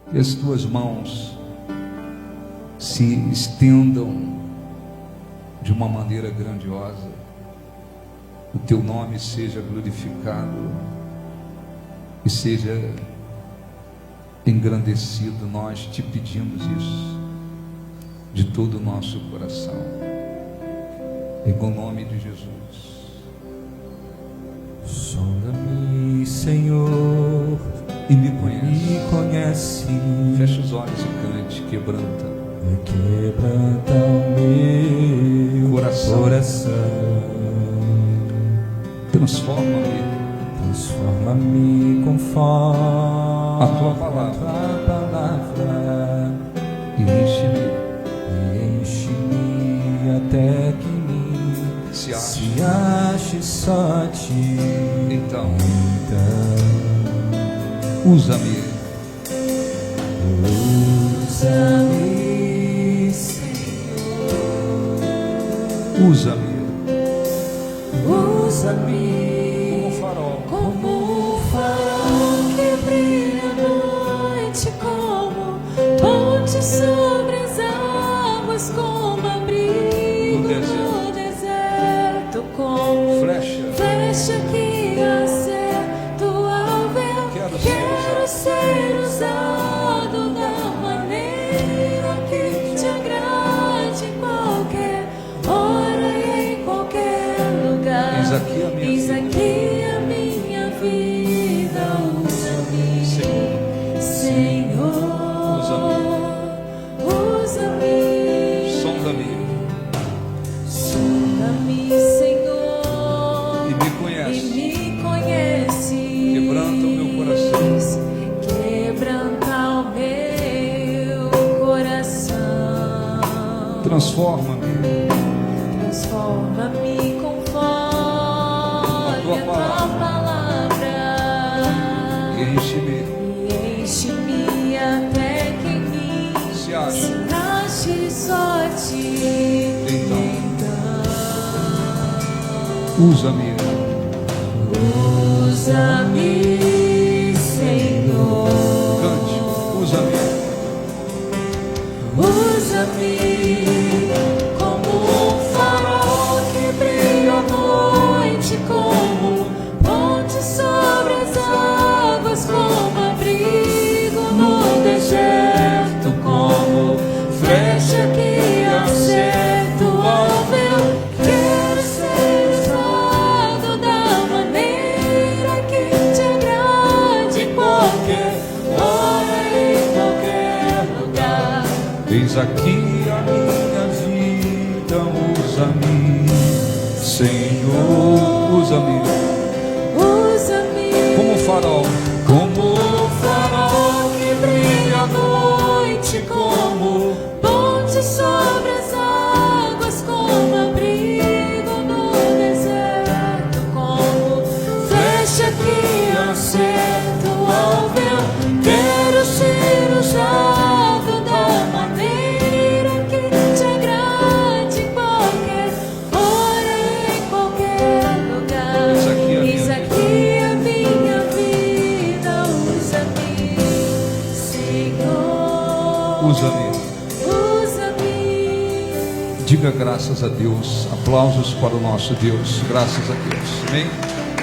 Que as tuas mãos se estendam de uma maneira grandiosa, o teu nome seja glorificado e seja engrandecido. Nós te pedimos isso de todo o nosso coração, em nome de Jesus. Sonda-me, Senhor, E me conhece. Feche os olhos e cante. Quebranta O meu coração. Transforma-me conforme a tua palavra e enche-me até que se se ache só ti. Então usa-me, Senhor, usa-me como um farol que brilha à noite, como ponte sobre as águas, como abrigo no deserto, como flecha que acerta o alvo. Quero ser usado da maneira que te agrade, em qualquer hora e em qualquer lugar. Eis aqui a minha vida, usa-me, Senhor, usa-me, sonda-me, Senhor, e me conhece. Quebranta o meu coração. Quebranta o meu coração. Transforma-me Conforme a tua palavra. Enche-me até que mim se ache só ti. Então usa-me, Senhor. cante, usa-me como um farol que brilha à noite, como ponte sobre as águas, como abrigo no deserto, como flecha que acerta o alvo. Eu quero ser usado da maneira que te agrade, em qualquer hora e em qualquer lugar. Eis aqui a minha vida, usa-me, Senhor, usa-me como um farol que brilha à noite, como ponte sobre as águas, como abrigo no deserto, como flecha que acerta o alvo. Eu quero ser usado da maneira que te agrade, em qualquer hora e em qualquer lugar. Eis aqui a minha vida, usa-me, Senhor, usa-me. usa-me. Diga graças a Deus, aplausos para o nosso Deus, graças a Deus, amém?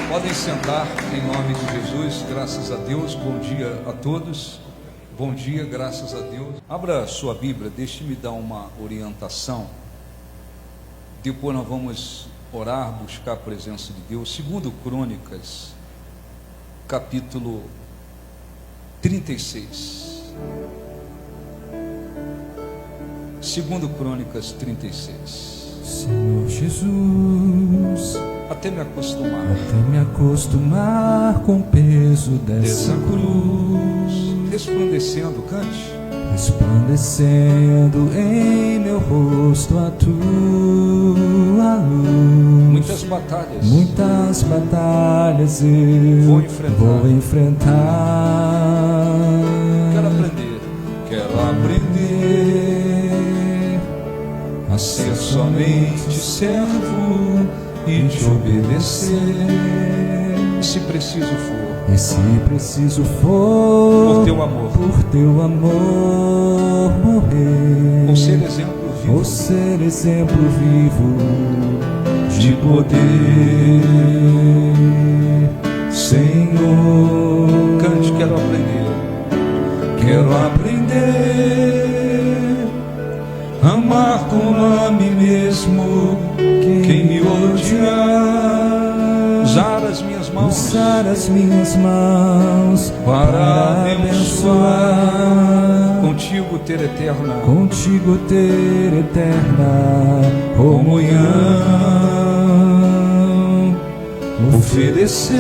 Podem sentar em nome de Jesus, graças a Deus. Bom dia a todos, bom dia, graças a Deus. Abra sua Bíblia, deixe-me dar uma orientação, depois nós vamos orar, buscar a presença de Deus. Segundo Crônicas, capítulo 36. Segundo Crônicas 36. Senhor Jesus, Até me acostumar com o peso dessa cruz, resplandecendo, cante. resplandecendo em meu rosto a tua luz. Muitas batalhas eu vou enfrentar. Quero aprender a ser somente servo e te obedecer. se preciso for, e se preciso for, por teu amor, morrer, ou ser exemplo vivo, de poder, Senhor. Cante, quero aprender, amar como a mim mesmo, quem me odiar, usar as minhas mãos, para abençoar, contigo ter eterna comunhão, oferecer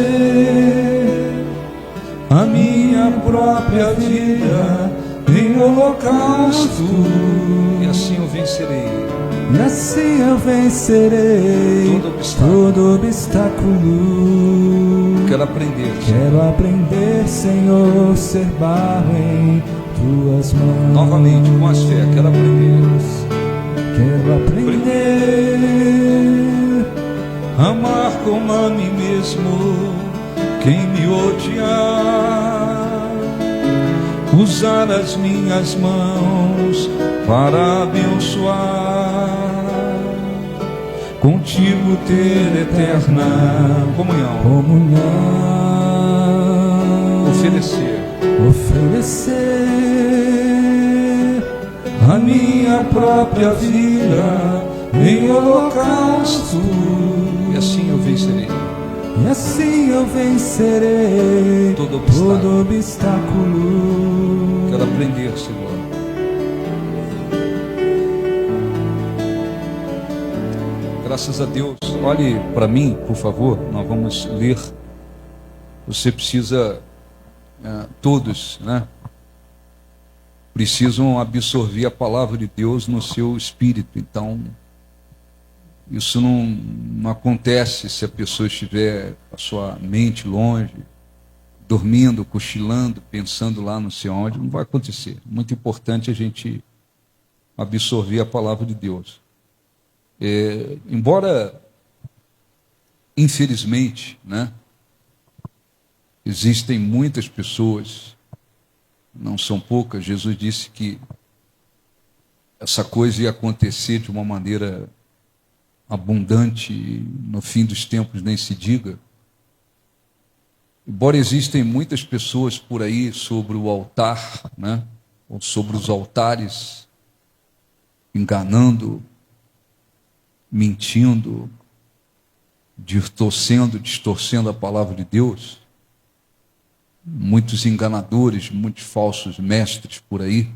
a minha própria vida em holocausto, e assim eu vencerei todo obstáculo. Quero aprender, Senhor, ser barro em tuas mãos. novamente com as fé, quero aprender, amar como a mim mesmo, quem me odiar, usar as minhas mãos para abençoar, contigo ter eterna comunhão, oferecer a minha própria vida em holocausto, e assim eu vencerei todo obstáculo. Quero aprender, Senhor. Graças a Deus. Olhe para mim, por favor. Nós vamos ler. Você precisa, todos, né? Precisam absorver a palavra de Deus no seu espírito. Então, isso não acontece se a pessoa estiver com a sua mente longe, dormindo, cochilando, pensando lá não sei onde. Não vai acontecer. Muito importante a gente absorver a palavra de Deus. Embora, infelizmente, né, existem muitas pessoas, não são poucas. Jesus disse que essa coisa ia acontecer de uma maneira abundante, no fim dos tempos nem se diga. Embora existem muitas pessoas por aí sobre o altar, né, ou sobre os altares, enganando, mentindo, distorcendo a palavra de Deus, muitos enganadores, muitos falsos mestres por aí,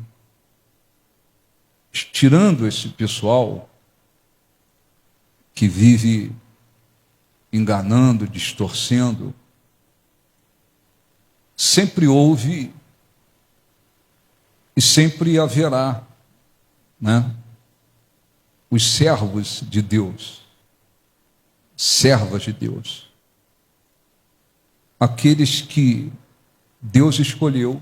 tirando esse pessoal que vive enganando, distorcendo, sempre houve e sempre haverá, né, os servos de Deus, servas de Deus, aqueles que Deus escolheu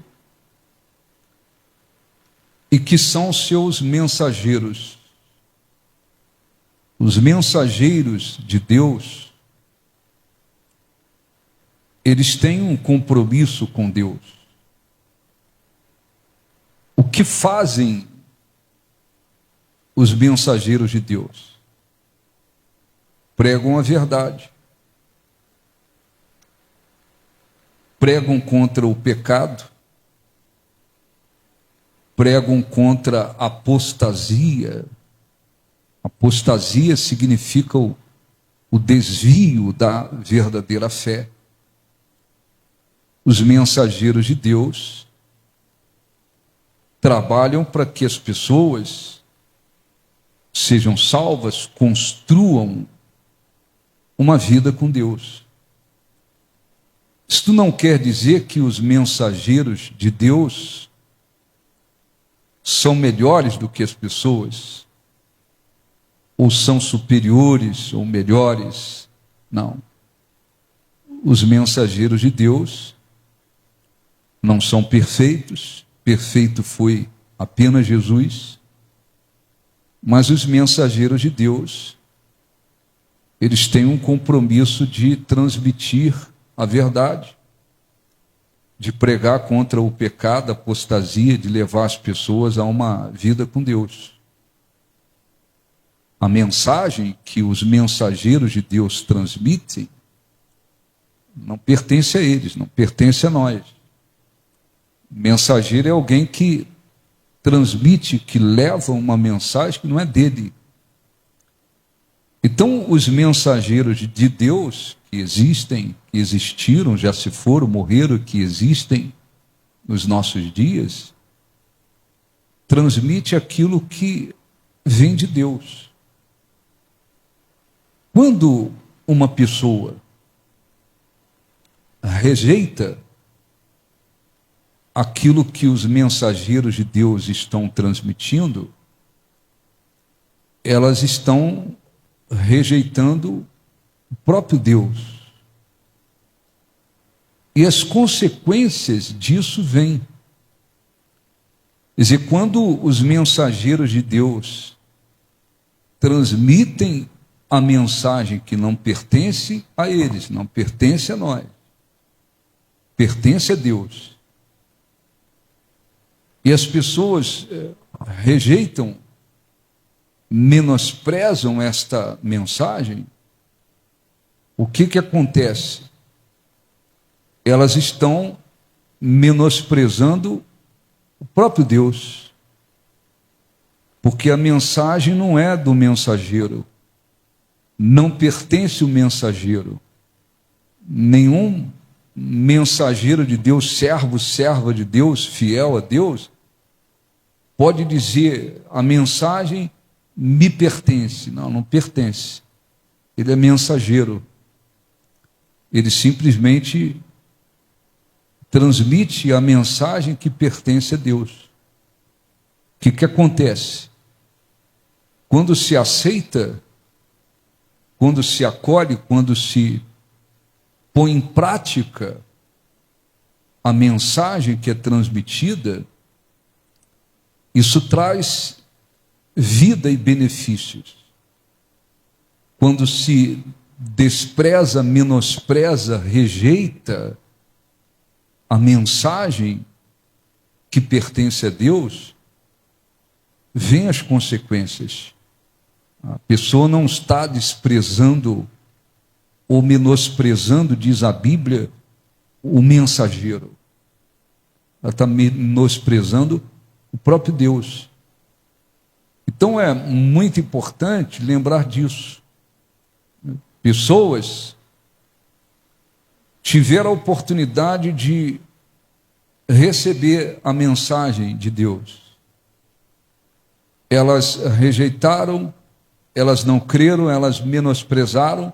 e que são seus mensageiros. Os mensageiros de Deus, eles têm um compromisso com Deus. O que fazem os mensageiros de Deus? Pregam a verdade, pregam contra o pecado, pregam contra a apostasia. Apostasia significa o desvio da verdadeira fé. Os mensageiros de Deus trabalham para que as pessoas sejam salvas, construam uma vida com Deus. Isto não quer dizer que os mensageiros de Deus são melhores do que as pessoas, ou são superiores ou melhores. Não. Os mensageiros de Deus não são perfeitos, perfeito foi apenas Jesus, mas os mensageiros de Deus, eles têm um compromisso de transmitir a verdade, de pregar contra o pecado, a apostasia, de levar as pessoas a uma vida com Deus. A mensagem que os mensageiros de Deus transmitem não pertence a eles, não pertence a nós. Mensageiro é alguém que transmite, que leva uma mensagem que não é dele. Então, os mensageiros de Deus que existem, que existiram, já se foram, morreram, que existem nos nossos dias, transmite aquilo que vem de Deus. Quando uma pessoa rejeita aquilo que os mensageiros de Deus estão transmitindo, elas estão rejeitando o próprio Deus. E as consequências disso vêm. Quer dizer, quando os mensageiros de Deus transmitem a mensagem que não pertence a eles, não pertence a nós, pertence a Deus. E as pessoas rejeitam, menosprezam esta mensagem. O que acontece? Elas estão menosprezando o próprio Deus, porque a mensagem não é do mensageiro, não pertence ao mensageiro. Nenhum mensageiro de Deus, servo, serva de Deus, fiel a Deus, pode dizer: a mensagem me pertence. Não, não pertence. Ele é mensageiro. Ele simplesmente transmite a mensagem que pertence a Deus. O que acontece? Quando se aceita, quando se acolhe, quando se põe em prática a mensagem que é transmitida, isso traz vida e benefícios. Quando se despreza, menospreza, rejeita a mensagem que pertence a Deus, vêm as consequências. A pessoa não está desprezando ou menosprezando, diz a Bíblia, o mensageiro. Ela está menosprezando o próprio Deus. Então é muito importante lembrar disso. Pessoas tiveram a oportunidade de receber a mensagem de Deus. Elas rejeitaram, elas não creram, elas menosprezaram.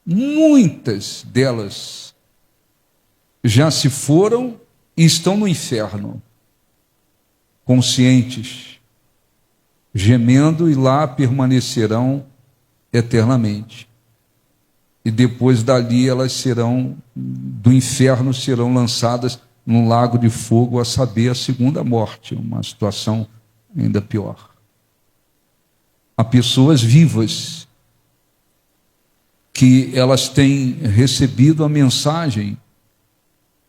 Muitas delas já se foram e estão no inferno, conscientes, gemendo, e lá permanecerão eternamente. E depois dali elas serão, do inferno, serão lançadas num lago de fogo, a saber, a segunda morte, uma situação ainda pior. Há pessoas vivas que elas têm recebido a mensagem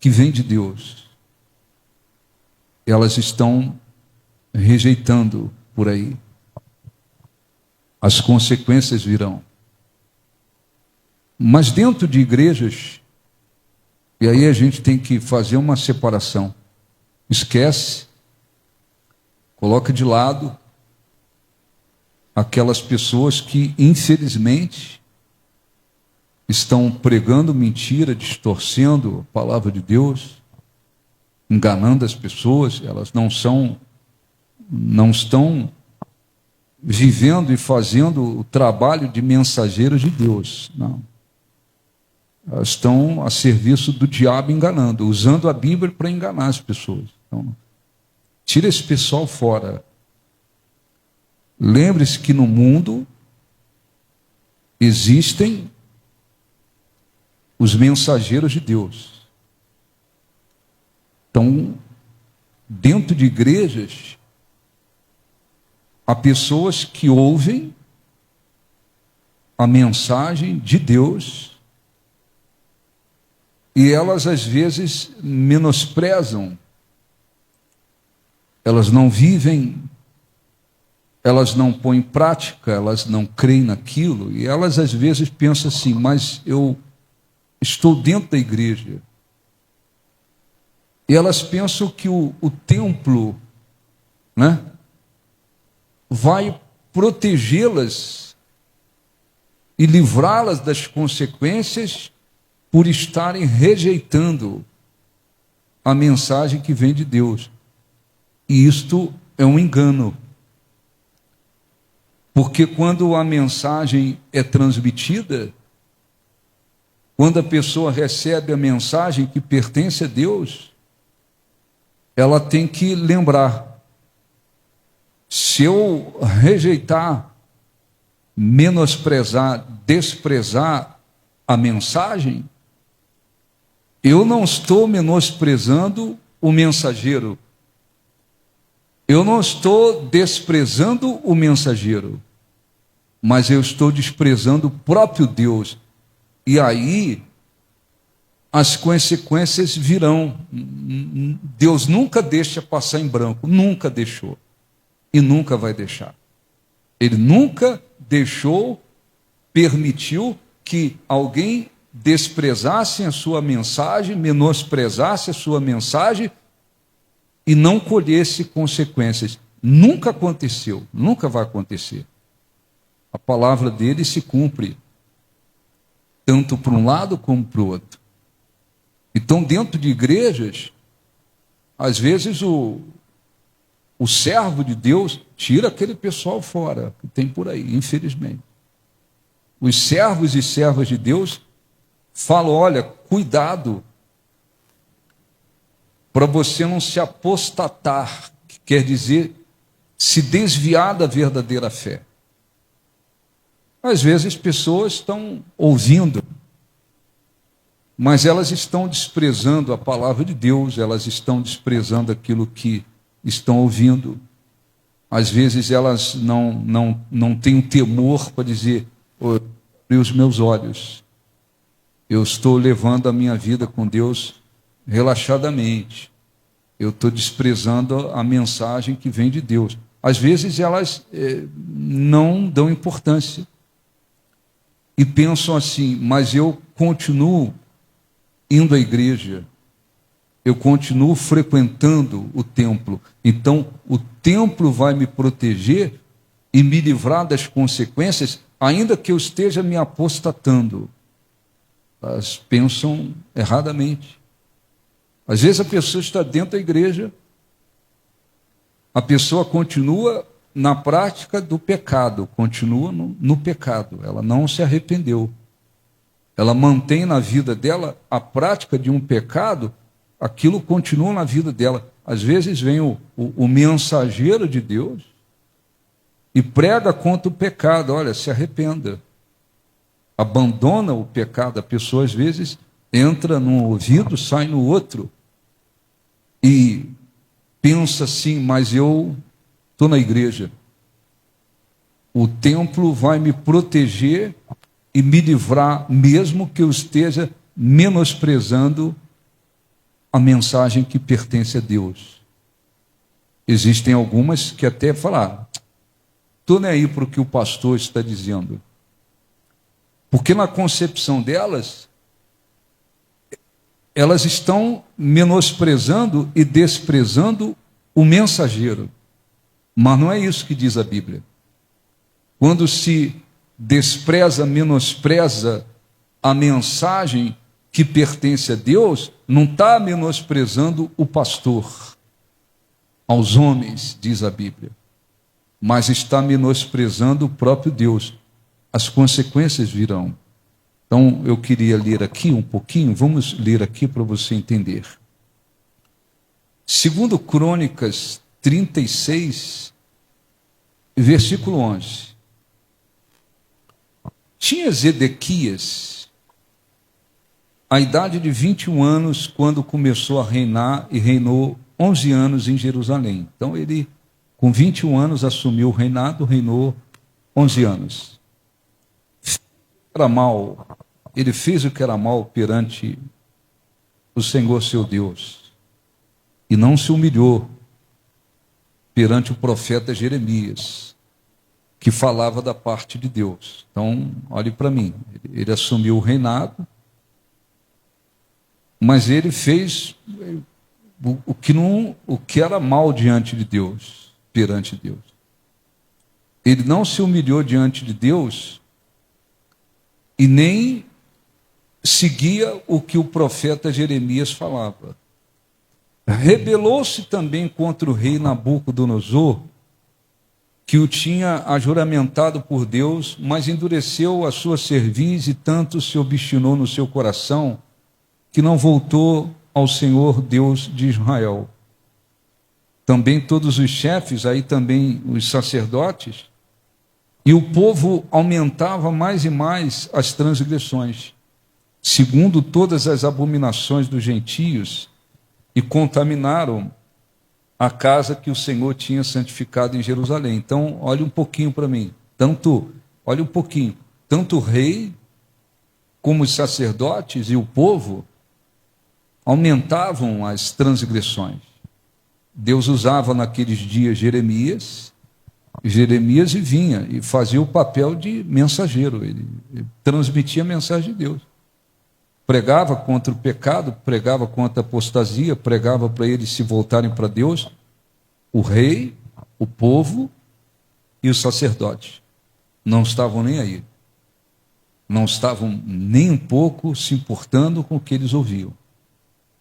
que vem de Deus. Elas estão rejeitando por aí. As consequências virão. Mas dentro de igrejas, e aí a gente tem que fazer uma separação. Esquece, coloca de lado aquelas pessoas que, infelizmente, estão pregando mentira, distorcendo a palavra de Deus, enganando as pessoas. Elas não estão vivendo e fazendo o trabalho de mensageiros de Deus, não. Elas estão a serviço do diabo, enganando, usando a Bíblia para enganar as pessoas. Então, tira esse pessoal fora. Lembre-se que no mundo existem os mensageiros de Deus. Então, dentro de igrejas, há pessoas que ouvem a mensagem de Deus E elas, às vezes, menosprezam, elas não vivem, elas não põem em prática, elas não creem naquilo, e elas, às vezes, pensam assim, mas eu estou dentro da igreja. E elas pensam que o templo, né, vai protegê-las e livrá-las das consequências por estarem rejeitando a mensagem que vem de Deus. E isto é um engano. Porque quando a mensagem é transmitida, quando a pessoa recebe a mensagem que pertence a Deus, ela tem que lembrar: se eu rejeitar, menosprezar, desprezar a mensagem, eu não estou menosprezando o mensageiro, eu não estou desprezando o mensageiro, mas eu estou desprezando o próprio Deus. E aí as consequências virão. Deus nunca deixa passar em branco, nunca deixou e nunca vai deixar. Ele nunca deixou, permitiu que alguém desprezasse a sua mensagem, menosprezasse a sua mensagem e não colhesse consequências. Nunca aconteceu, nunca vai acontecer. A palavra dele se cumpre, tanto para um lado como para o outro. Então, dentro de igrejas, às vezes o servo de Deus tira aquele pessoal fora, que tem por aí, infelizmente. Os servos e servas de Deus falam: olha, cuidado, para você não se apostatar, que quer dizer se desviar da verdadeira fé. Às vezes pessoas estão ouvindo, mas elas estão desprezando a palavra de Deus, elas estão desprezando aquilo que estão ouvindo. Às vezes elas não têm um temor para dizer: oh, abri os meus olhos, eu estou levando a minha vida com Deus relaxadamente, eu estou desprezando a mensagem que vem de Deus. Às vezes elas não dão importância e pensam assim: mas eu continuo indo à igreja, eu continuo frequentando o templo, então o templo vai me proteger e me livrar das consequências, ainda que eu esteja me apostatando. Elas pensam erradamente. Às vezes a pessoa está dentro da igreja, a pessoa continua na prática do pecado, continua no pecado, ela não se arrependeu. Ela mantém na vida dela a prática de um pecado, aquilo continua na vida dela. Às vezes vem o mensageiro de Deus e prega contra o pecado: olha, se arrependa, abandona o pecado. A pessoa às vezes entra num ouvido, sai no outro, e pensa assim: mas eu estou na igreja, o templo vai me proteger e me livrar, mesmo que eu esteja menosprezando a mensagem que pertence a Deus. Existem algumas que até falam: estou nem aí para o que o pastor está dizendo, porque na concepção delas, elas estão menosprezando e desprezando o mensageiro. Mas não é isso que diz a Bíblia. Quando se despreza, menospreza a mensagem que pertence a Deus, não está menosprezando o pastor, aos homens, diz a Bíblia, mas está menosprezando o próprio Deus. As consequências virão. Então, eu queria ler aqui um pouquinho, vamos ler aqui para você entender. Segundo Crônicas 36, versículo 11. Tinha Zedequias a idade de 21 anos quando começou a reinar, e reinou 11 anos em Jerusalém. Então ele, com 21 anos, assumiu o reinado, reinou 11 anos. Era mal, ele fez o que era mal perante o Senhor seu Deus e não se humilhou perante o profeta Jeremias, que falava da parte de Deus. Então, olhe para mim, ele assumiu o reinado, mas ele fez o que era mal diante de Deus, perante Deus. Ele não se humilhou diante de Deus e nem seguia o que o profeta Jeremias falava. Rebelou-se também contra o rei Nabucodonosor, que o tinha ajuramentado por Deus, mas endureceu a sua cerviz e tanto se obstinou no seu coração, que não voltou ao Senhor Deus de Israel. Também todos os chefes, aí também os sacerdotes, e o povo aumentava mais e mais as transgressões, segundo todas as abominações dos gentios, e contaminaram a casa que o Senhor tinha santificado em Jerusalém. Então, olhe um pouquinho para mim. Olhe um pouquinho. Tanto o rei, como os sacerdotes e o povo, aumentavam as transgressões. Deus usava naqueles dias Jeremias e vinha e fazia o papel de mensageiro. Ele transmitia a mensagem de Deus. Pregava contra o pecado, pregava contra a apostasia, pregava para eles se voltarem para Deus, o rei, o povo e os sacerdotes. Não estavam nem aí. Não estavam nem um pouco se importando com o que eles ouviam.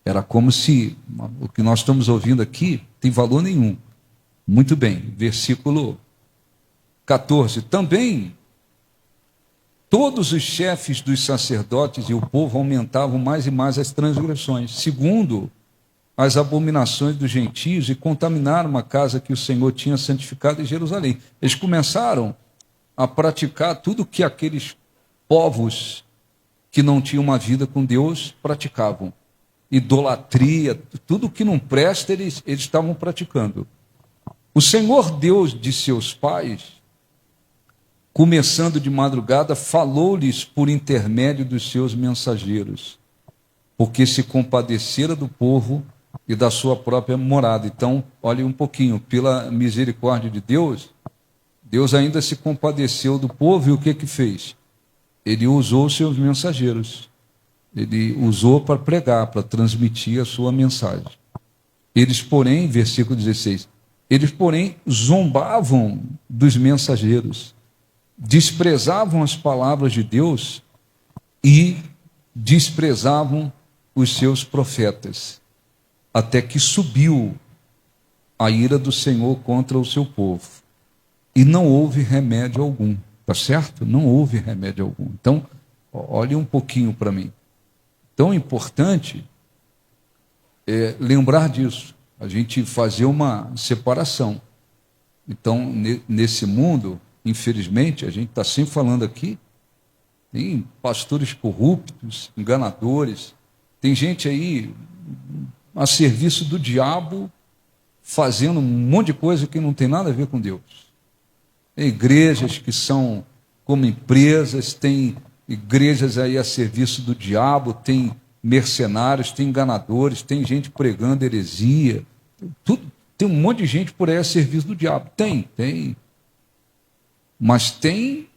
Era como se o que nós estamos ouvindo aqui tem valor nenhum. Muito bem, versículo 14. Também todos os chefes dos sacerdotes e o povo aumentavam mais e mais as transgressões, segundo as abominações dos gentios, e contaminaram uma casa que o Senhor tinha santificado em Jerusalém. Eles começaram a praticar tudo que aqueles povos que não tinham uma vida com Deus praticavam. Idolatria, tudo que não presta, eles estavam praticando. O Senhor Deus de seus pais, começando de madrugada, falou-lhes por intermédio dos seus mensageiros, porque se compadecera do povo e da sua própria morada. Então, olhe um pouquinho, pela misericórdia de Deus, Deus ainda se compadeceu do povo, e o que fez? Ele usou os seus mensageiros. Ele usou para pregar, para transmitir a sua mensagem. Eles, porém, versículo 16, eles, porém, zombavam dos mensageiros, desprezavam as palavras de Deus e desprezavam os seus profetas, até que subiu a ira do Senhor contra o seu povo, e não houve remédio algum, tá certo? Não houve remédio algum. Então, olhe um pouquinho para mim. Tão importante é lembrar disso, a gente fazer uma separação. Então, nesse mundo, infelizmente, a gente está sempre falando aqui, tem pastores corruptos, enganadores, tem gente aí a serviço do diabo, fazendo um monte de coisa que não tem nada a ver com Deus. Tem igrejas que são como empresas, tem igrejas aí a serviço do diabo, tem mercenários, tem enganadores, tem gente pregando heresia, tem um monte de gente por aí a serviço do diabo. Tem. Mas tem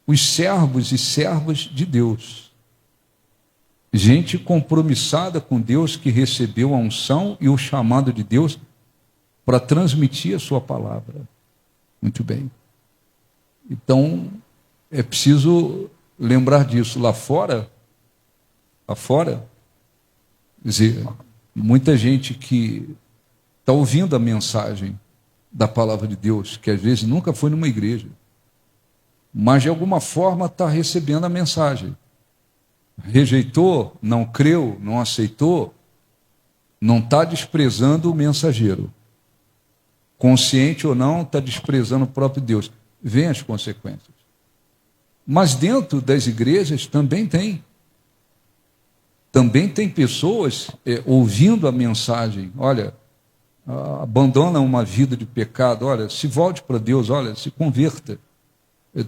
os servos e servas de Deus. Gente compromissada com Deus, que recebeu a unção e o chamado de Deus para transmitir a sua palavra. Muito bem. Então, é preciso lembrar disso. Lá fora, quer dizer, muita gente que está ouvindo a mensagem da palavra de Deus, que às vezes nunca foi numa igreja, mas de alguma forma está recebendo a mensagem. Rejeitou, não creu, não aceitou, não está desprezando o mensageiro. Consciente ou não, está desprezando o próprio Deus. Vem as consequências. Mas dentro das igrejas também tem. Também tem pessoas ouvindo a mensagem, olha, abandona uma vida de pecado, olha, se volte para Deus, olha, se converta.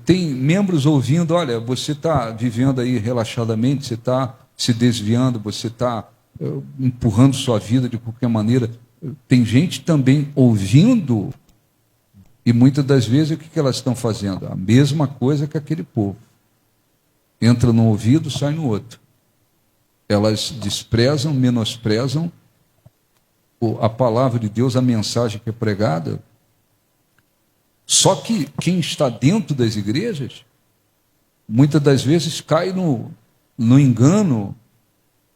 Tem membros ouvindo, olha, você está vivendo aí relaxadamente, você está se desviando, você está empurrando sua vida de qualquer maneira. Tem gente também ouvindo, e muitas das vezes o que elas estão fazendo? A mesma coisa que aquele povo. Entra no ouvido, sai no outro. Elas desprezam, menosprezam a palavra de Deus, a mensagem que é pregada. Só que quem está dentro das igrejas, muitas das vezes cai no engano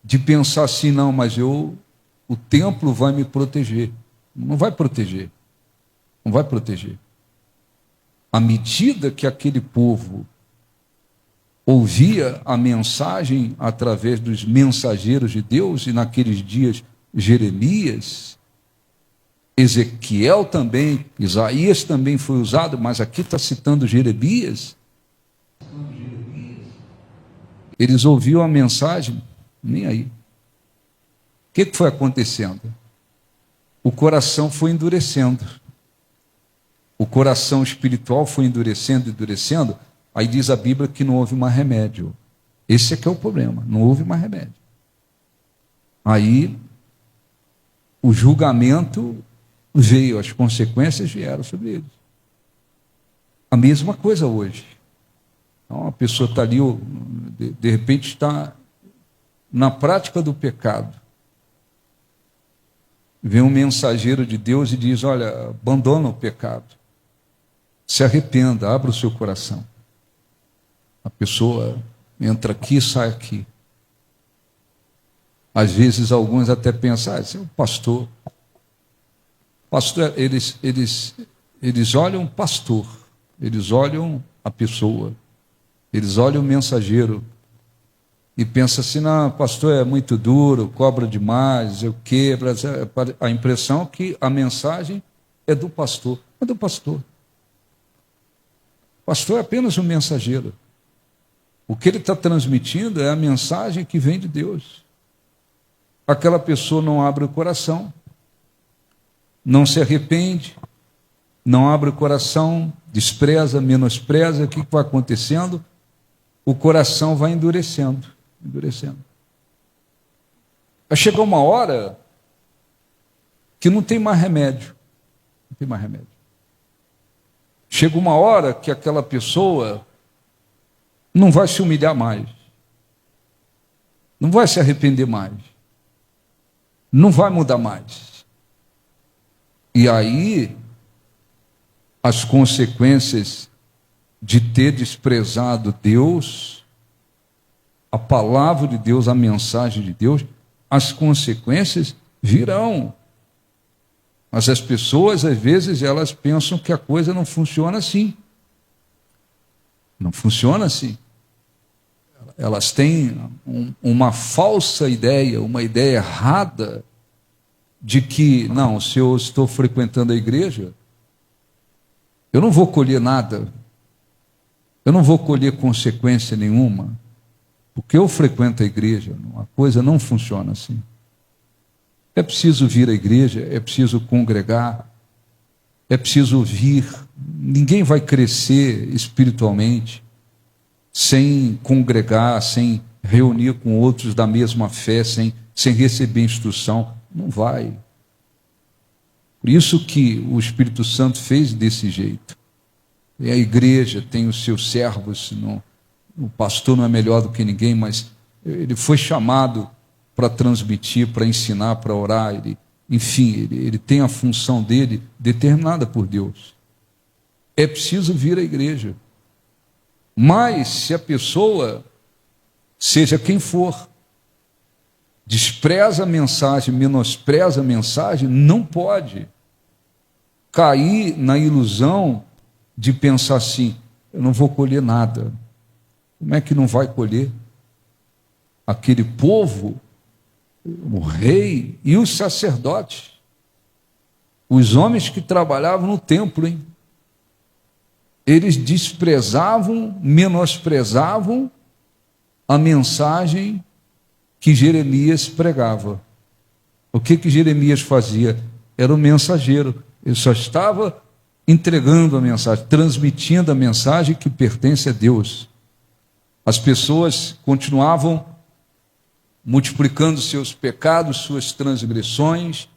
de pensar assim, não, mas o templo vai me proteger. Não vai proteger. Não vai proteger. À medida que aquele povo ouvia a mensagem através dos mensageiros de Deus, e naqueles dias Jeremias, Ezequiel também, Isaías também foi usado, mas aqui está citando Jeremias. Eles ouviam a mensagem, nem aí. O que foi acontecendo? O coração foi endurecendo. O coração espiritual foi endurecendo, endurecendo. Aí diz a Bíblia que não houve mais remédio. Esse é que é o problema, não houve mais remédio. Aí o julgamento veio, as consequências vieram sobre eles. A mesma coisa hoje. Então, a pessoa está ali, de repente está na prática do pecado. Vem um mensageiro de Deus e diz, olha, abandona o pecado. Se arrependa, abra o seu coração. A pessoa entra aqui e sai aqui. Às vezes alguns até pensam, esse é o pastor. Pastor, eles olham o pastor, eles olham a pessoa, eles olham o mensageiro e pensam assim, não, pastor é muito duro, cobra demais, eu quebro. A impressão é que a mensagem é do pastor. É do pastor. O pastor é apenas um mensageiro. O que ele está transmitindo é a mensagem que vem de Deus. Aquela pessoa não abre o coração, não se arrepende, não abre o coração, despreza, menospreza. O que vai acontecendo? O coração vai endurecendo, endurecendo. Vai chegar uma hora que não tem mais remédio. Não tem mais remédio. Chega uma hora que aquela pessoa não vai se humilhar mais, não vai se arrepender mais, não vai mudar mais. E aí, as consequências de ter desprezado Deus, a palavra de Deus, a mensagem de Deus, as consequências virão. Mas as pessoas, às vezes, elas pensam que a coisa não funciona assim. Não funciona assim. Elas têm uma falsa ideia, uma ideia errada de que, não, se eu estou frequentando a igreja, eu não vou colher nada, eu não vou colher consequência nenhuma, porque eu frequento a igreja. A coisa não funciona assim. É preciso vir à igreja, é preciso congregar, é preciso ouvir. Ninguém vai crescer espiritualmente sem congregar, sem reunir com outros da mesma fé, sem receber instrução. Não vai. Por isso que o Espírito Santo fez desse jeito. E a igreja tem os seus servos, o pastor não é melhor do que ninguém, mas ele foi chamado para transmitir, para ensinar, para orar. Ele tem a função dele determinada por Deus. É preciso vir à igreja. Mas se a pessoa, seja quem for, despreza a mensagem, menospreza a mensagem, não pode cair na ilusão de pensar assim, eu não vou colher nada. Como é que não vai colher? Aquele povo, o rei e os sacerdotes, os homens que trabalhavam no templo, hein? Eles desprezavam, menosprezavam a mensagem que Jeremias pregava. O que Jeremias fazia? Era o mensageiro. Ele só estava entregando a mensagem, transmitindo a mensagem que pertence a Deus. As pessoas continuavam multiplicando seus pecados, suas transgressões,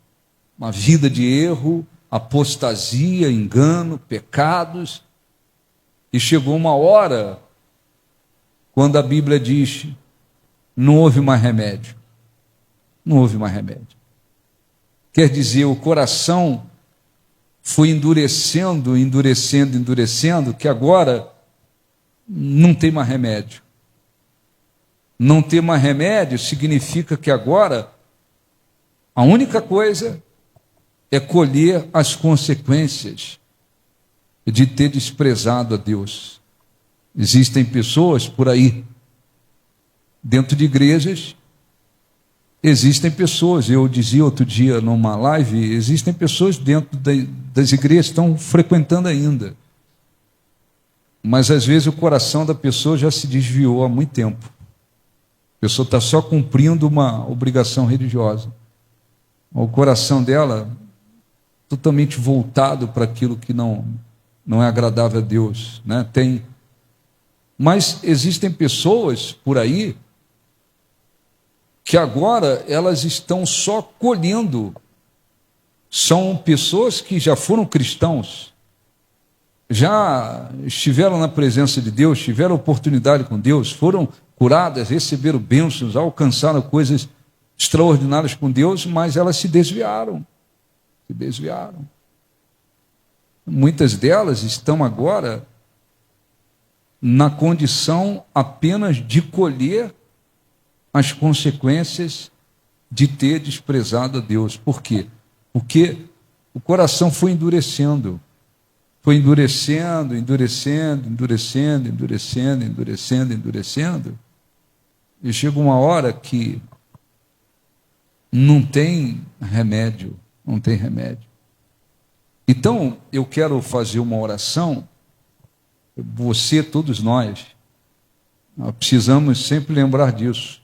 uma vida de erro, apostasia, engano, pecados. E chegou uma hora, quando a Bíblia diz, não houve mais remédio. Não houve mais remédio. Quer dizer, o coração foi endurecendo, endurecendo, endurecendo, que agora não tem mais remédio. Não ter mais remédio significa que agora a única coisa é colher as consequências de ter desprezado a Deus. Existem pessoas por aí, dentro de igrejas, existem pessoas, eu dizia outro dia numa live, existem pessoas dentro das igrejas que estão frequentando ainda. Mas às vezes o coração da pessoa já se desviou há muito tempo. A pessoa está só cumprindo uma obrigação religiosa. O coração dela totalmente voltado para aquilo que não é agradável a Deus, né? Mas existem pessoas por aí que agora elas estão só colhendo. São pessoas que já foram cristãos, já estiveram na presença de Deus, tiveram oportunidade com Deus, foram curadas, receberam bênçãos, alcançaram coisas extraordinárias com Deus, mas elas se desviaram. Se desviaram. Muitas delas estão agora na condição apenas de colher as consequências de ter desprezado a Deus. Por quê? Porque o coração foi endurecendo. Foi endurecendo, endurecendo, endurecendo, endurecendo, endurecendo, endurecendo. E chega uma hora que não tem remédio, não tem remédio. Então, eu quero fazer uma oração, você, todos nós precisamos sempre lembrar disso.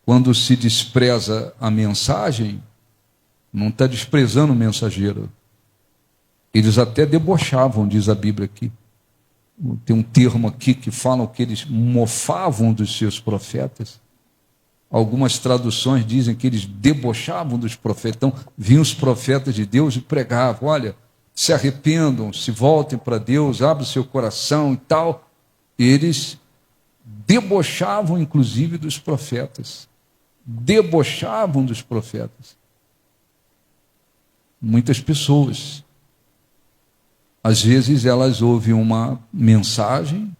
Quando se despreza a mensagem, não está desprezando o mensageiro. Eles até debochavam, diz a Bíblia aqui. Tem um termo aqui que falam que eles mofavam dos seus profetas. Algumas traduções dizem que eles debochavam dos profetas. Então, vinham os profetas de Deus e pregavam, olha, se arrependam, se voltem para Deus, abram o seu coração e tal. E eles debochavam, inclusive, dos profetas. Debochavam dos profetas. Muitas pessoas, às vezes elas ouvem uma mensagem,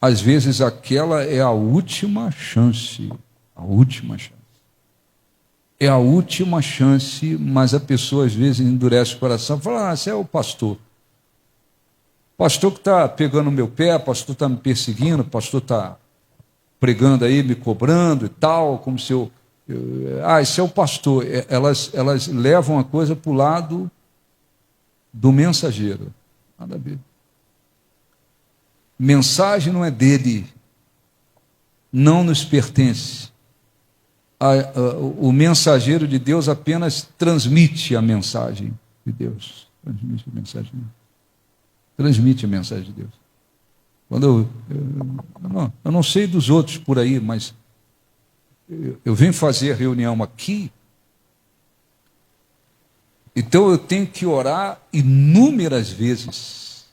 às vezes aquela é a última chance, a última chance. É a última chance, mas a pessoa às vezes endurece o coração e fala, você é o pastor. Pastor que está pegando o meu pé, pastor está me perseguindo, pastor está pregando aí, me cobrando e tal, como se eu... esse é o pastor. Elas levam a coisa para o lado do mensageiro. Nada a ver. Mensagem não é dele, não nos pertence. O mensageiro de Deus apenas transmite a mensagem de Deus. Transmite a mensagem de Deus. Transmite a mensagem de Deus. Quando eu não sei dos outros por aí, mas eu venho fazer a reunião aqui, então eu tenho que orar inúmeras vezes,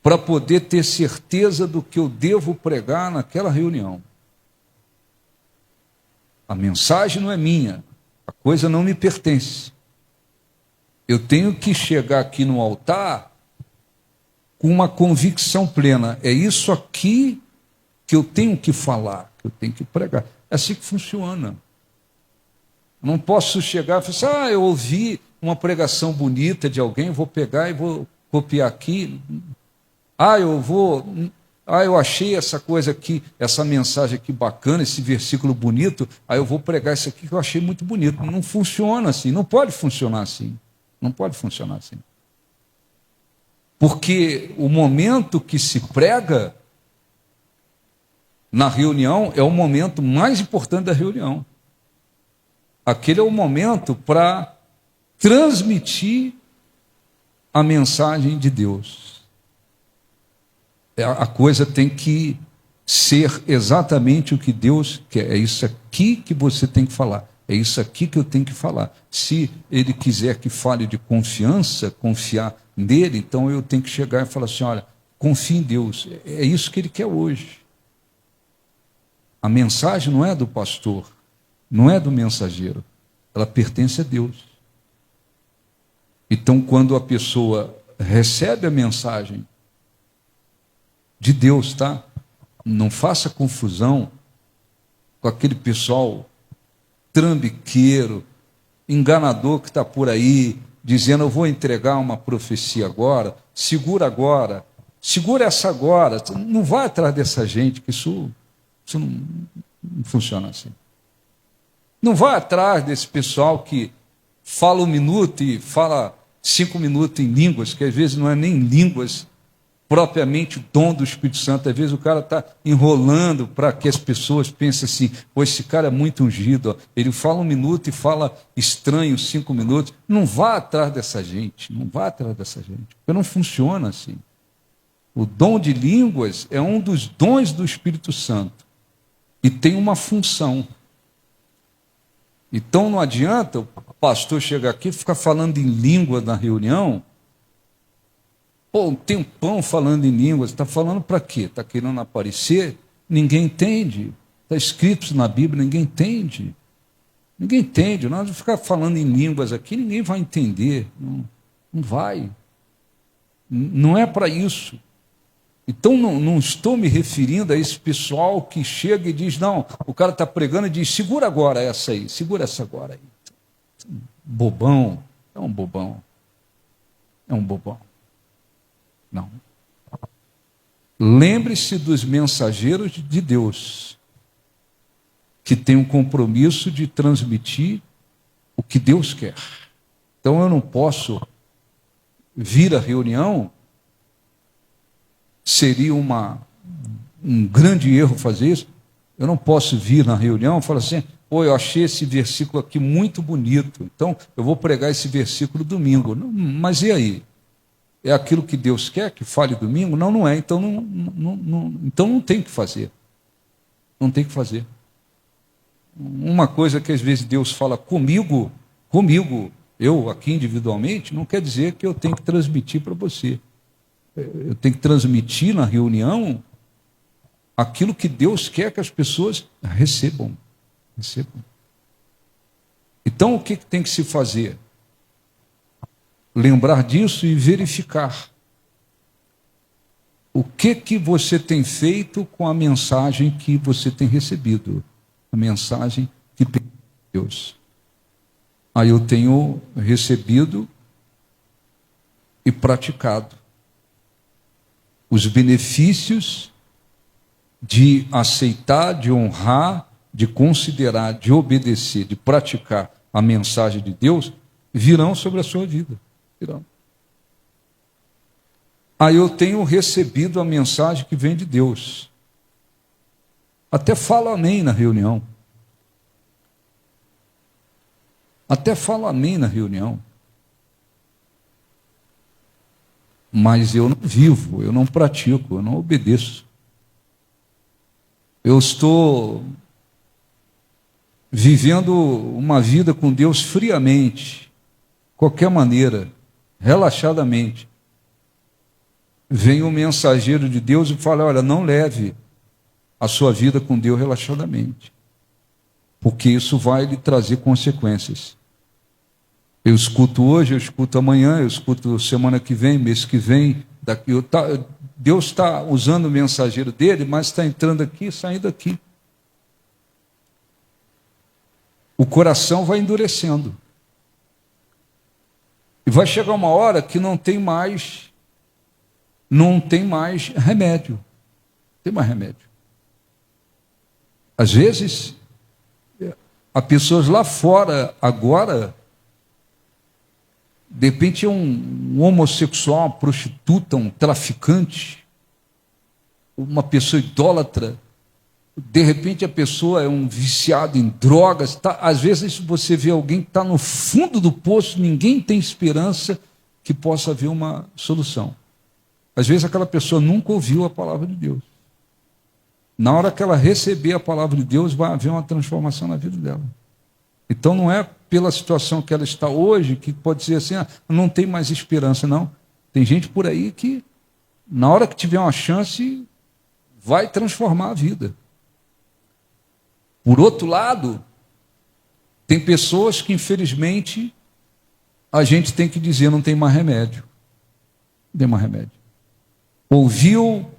para poder ter certeza do que eu devo pregar naquela reunião. A mensagem não é minha, a coisa não me pertence. Eu tenho que chegar aqui no altar com uma convicção plena. É isso aqui que eu tenho que falar, que eu tenho que pregar. É assim que funciona. Não posso chegar e falar assim, eu ouvi uma pregação bonita de alguém, vou pegar e vou copiar aqui. Eu achei essa coisa aqui, essa mensagem aqui bacana, esse versículo bonito, eu vou pregar isso aqui que eu achei muito bonito. Não funciona assim, não pode funcionar assim. Não pode funcionar assim. Porque o momento que se prega na reunião é o momento mais importante da reunião. Aquele é o momento para transmitir a mensagem de Deus. A coisa tem que ser exatamente o que Deus quer. É isso aqui que você tem que falar. É isso aqui que eu tenho que falar. Se ele quiser que fale de confiança, confiar nele, então eu tenho que chegar e falar assim, olha, confie em Deus. É isso que ele quer hoje. A mensagem não é do pastor, não é do mensageiro. Ela pertence a Deus. Então, quando a pessoa recebe a mensagem de Deus, tá? Não faça confusão com aquele pessoal trambiqueiro, enganador que está por aí, dizendo, eu vou entregar uma profecia agora, segura essa agora. Não vai atrás dessa gente, que isso não funciona assim. Não vai atrás desse pessoal que fala 1 minuto e fala 5 minutos em línguas, que às vezes não é nem línguas propriamente o dom do Espírito Santo. Às vezes o cara está enrolando para que as pessoas pensem assim, pô, esse cara é muito ungido, ó. Ele fala 1 minuto e fala estranho 5 minutos. Não vá atrás dessa gente, não vá atrás dessa gente, porque não funciona assim. O dom de línguas é um dos dons do Espírito Santo e tem uma função. Então não adianta o pastor chegar aqui e ficar falando em língua na reunião. Pô, um tempão falando em línguas, está falando para quê? Está querendo aparecer? Ninguém entende. Está escrito na Bíblia, ninguém entende. Ninguém entende. Nós vamos ficar falando em línguas aqui, ninguém vai entender. Não vai. Não é para isso. Então não estou me referindo a esse pessoal que chega e diz, não, o cara está pregando e diz, segura agora essa aí, segura essa agora aí. Bobão, é um bobão. É um bobão. Não. Lembre-se dos mensageiros de Deus, que têm um compromisso de transmitir o que Deus quer. Então eu não posso vir à reunião, seria um grande erro fazer isso. Eu não posso vir na reunião e falar assim, pô, eu achei esse versículo aqui muito bonito, então eu vou pregar esse versículo domingo. Não, mas e aí? É aquilo que Deus quer que fale domingo? Não, não é. Então não tem que fazer. Não tem que fazer. Uma coisa que às vezes Deus fala comigo, eu aqui individualmente, não quer dizer que eu tenho que transmitir para você. Eu tenho que transmitir na reunião aquilo que Deus quer que as pessoas recebam. Então o que tem que se fazer? Lembrar disso e verificar o que você tem feito com a mensagem que você tem recebido, a mensagem que tem de Deus. Aí eu tenho recebido e praticado os benefícios de aceitar, de honrar, de considerar, de obedecer, de praticar a mensagem de Deus, virão sobre a sua vida. Virão. Aí eu tenho recebido a mensagem que vem de Deus. Até falo amém na reunião. Mas eu não vivo, eu não pratico, eu não obedeço. Eu estou vivendo uma vida com Deus friamente, qualquer maneira, relaxadamente. Vem um mensageiro de Deus e fala, olha, não leve a sua vida com Deus relaxadamente, porque isso vai lhe trazer consequências. Eu escuto hoje, eu escuto amanhã, eu escuto semana que vem, mês que vem, Deus está usando o mensageiro dele, mas está entrando aqui e saindo aqui. O coração vai endurecendo. E vai chegar uma hora que não tem mais remédio. Não tem mais remédio. Às vezes, há pessoas lá fora agora, de repente é um homossexual, uma prostituta, um traficante, uma pessoa idólatra, de repente a pessoa é um viciado em drogas, às vezes você vê alguém que está no fundo do poço, ninguém tem esperança que possa haver uma solução. Às vezes aquela pessoa nunca ouviu a palavra de Deus. Na hora que ela receber a palavra de Deus, vai haver uma transformação na vida dela. Então não é pela situação que ela está hoje, que pode ser assim, não tem mais esperança, não. Tem gente por aí que, na hora que tiver uma chance, vai transformar a vida. Por outro lado, tem pessoas que, infelizmente, a gente tem que dizer, não tem mais remédio. Não tem mais remédio. Ouviu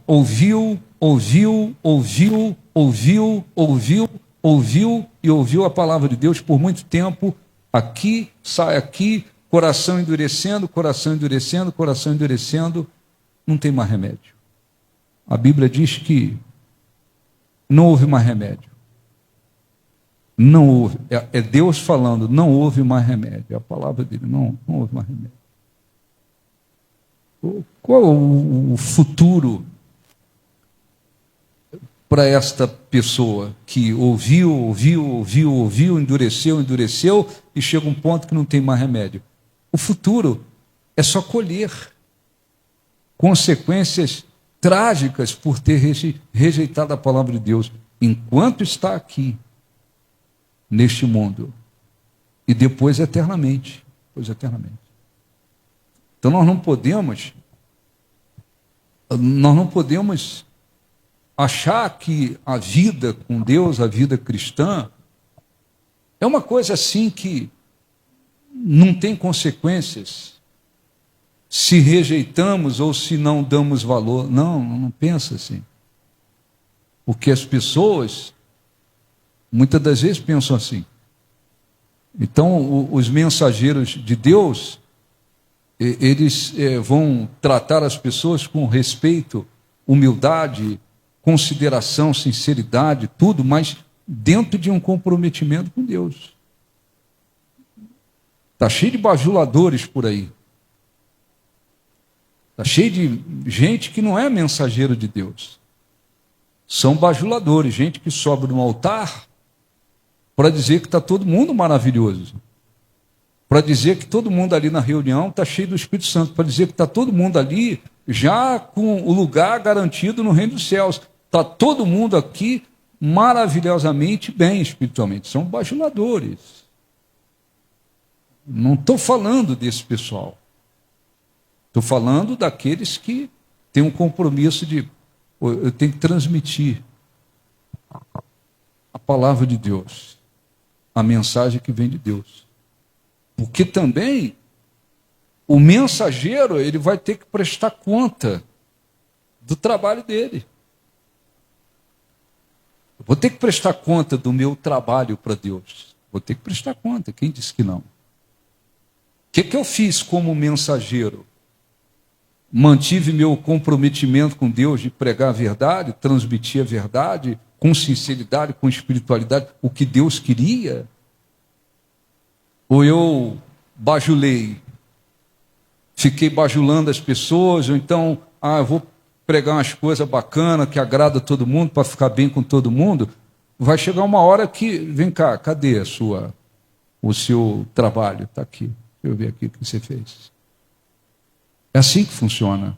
e ouviu a palavra de Deus por muito tempo, aqui, sai aqui, coração endurecendo, não tem mais remédio. A Bíblia diz que não houve mais remédio. Não houve, é Deus falando, não houve mais remédio. É a palavra dele, não houve mais remédio. Qual o futuro para esta pessoa que ouviu, endureceu e chega um ponto que não tem mais remédio? O futuro é só colher consequências trágicas por ter rejeitado a palavra de Deus enquanto está aqui neste mundo e depois eternamente. Então nós não podemos achar que a vida com Deus, a vida cristã, é uma coisa assim que não tem consequências se rejeitamos ou se não damos valor. Não pensa assim. Porque as pessoas, muitas das vezes, pensam assim. Então, os mensageiros de Deus, eles vão tratar as pessoas com respeito, humildade, consideração, sinceridade, tudo, mas dentro de um comprometimento com Deus. Está cheio de bajuladores por aí. Está cheio de gente que não é mensageiro de Deus. São bajuladores, gente que sobe no altar para dizer que está todo mundo maravilhoso. Para dizer que todo mundo ali na reunião está cheio do Espírito Santo. Para dizer que está todo mundo ali já com o lugar garantido no reino dos céus. Está todo mundo aqui maravilhosamente bem espiritualmente. São bajuladores. Não estou falando desse pessoal. Estou falando daqueles que têm um compromisso de... Eu tenho que transmitir a palavra de Deus, a mensagem que vem de Deus. Porque também o mensageiro, ele vai ter que prestar conta do trabalho dele. Eu vou ter que prestar conta do meu trabalho para Deus. Vou ter que prestar conta. Quem disse que não? O que eu fiz como mensageiro? Mantive meu comprometimento com Deus de pregar a verdade, transmitir a verdade, com sinceridade, com espiritualidade, o que Deus queria? Ou eu bajulei, fiquei bajulando as pessoas, ou então, eu vou pregar umas coisas bacanas que agrada a todo mundo, para ficar bem com todo mundo? Vai chegar uma hora que, vem cá, cadê o seu trabalho? Está aqui, deixa eu ver aqui o que você fez. É assim que funciona.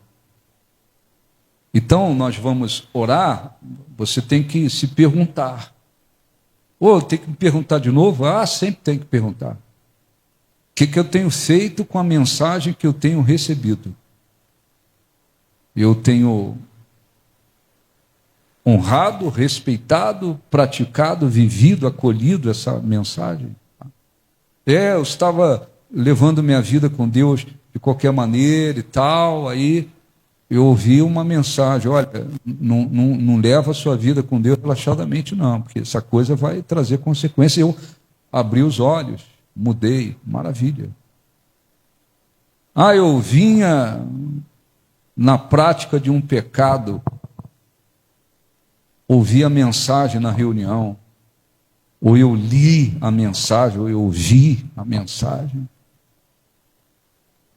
Então, nós vamos orar, você tem que se perguntar. Ou tem que me perguntar de novo? Sempre tem que perguntar. O que eu tenho feito com a mensagem que eu tenho recebido? Eu tenho honrado, respeitado, praticado, vivido, acolhido essa mensagem? Eu estava levando minha vida com Deus de qualquer maneira e tal, aí eu ouvi uma mensagem, olha, não leva a sua vida com Deus relaxadamente não, porque essa coisa vai trazer consequências. Eu abri os olhos, mudei, maravilha. Eu vinha na prática de um pecado, ouvi a mensagem na reunião, ou eu li a mensagem, ou eu ouvi a mensagem,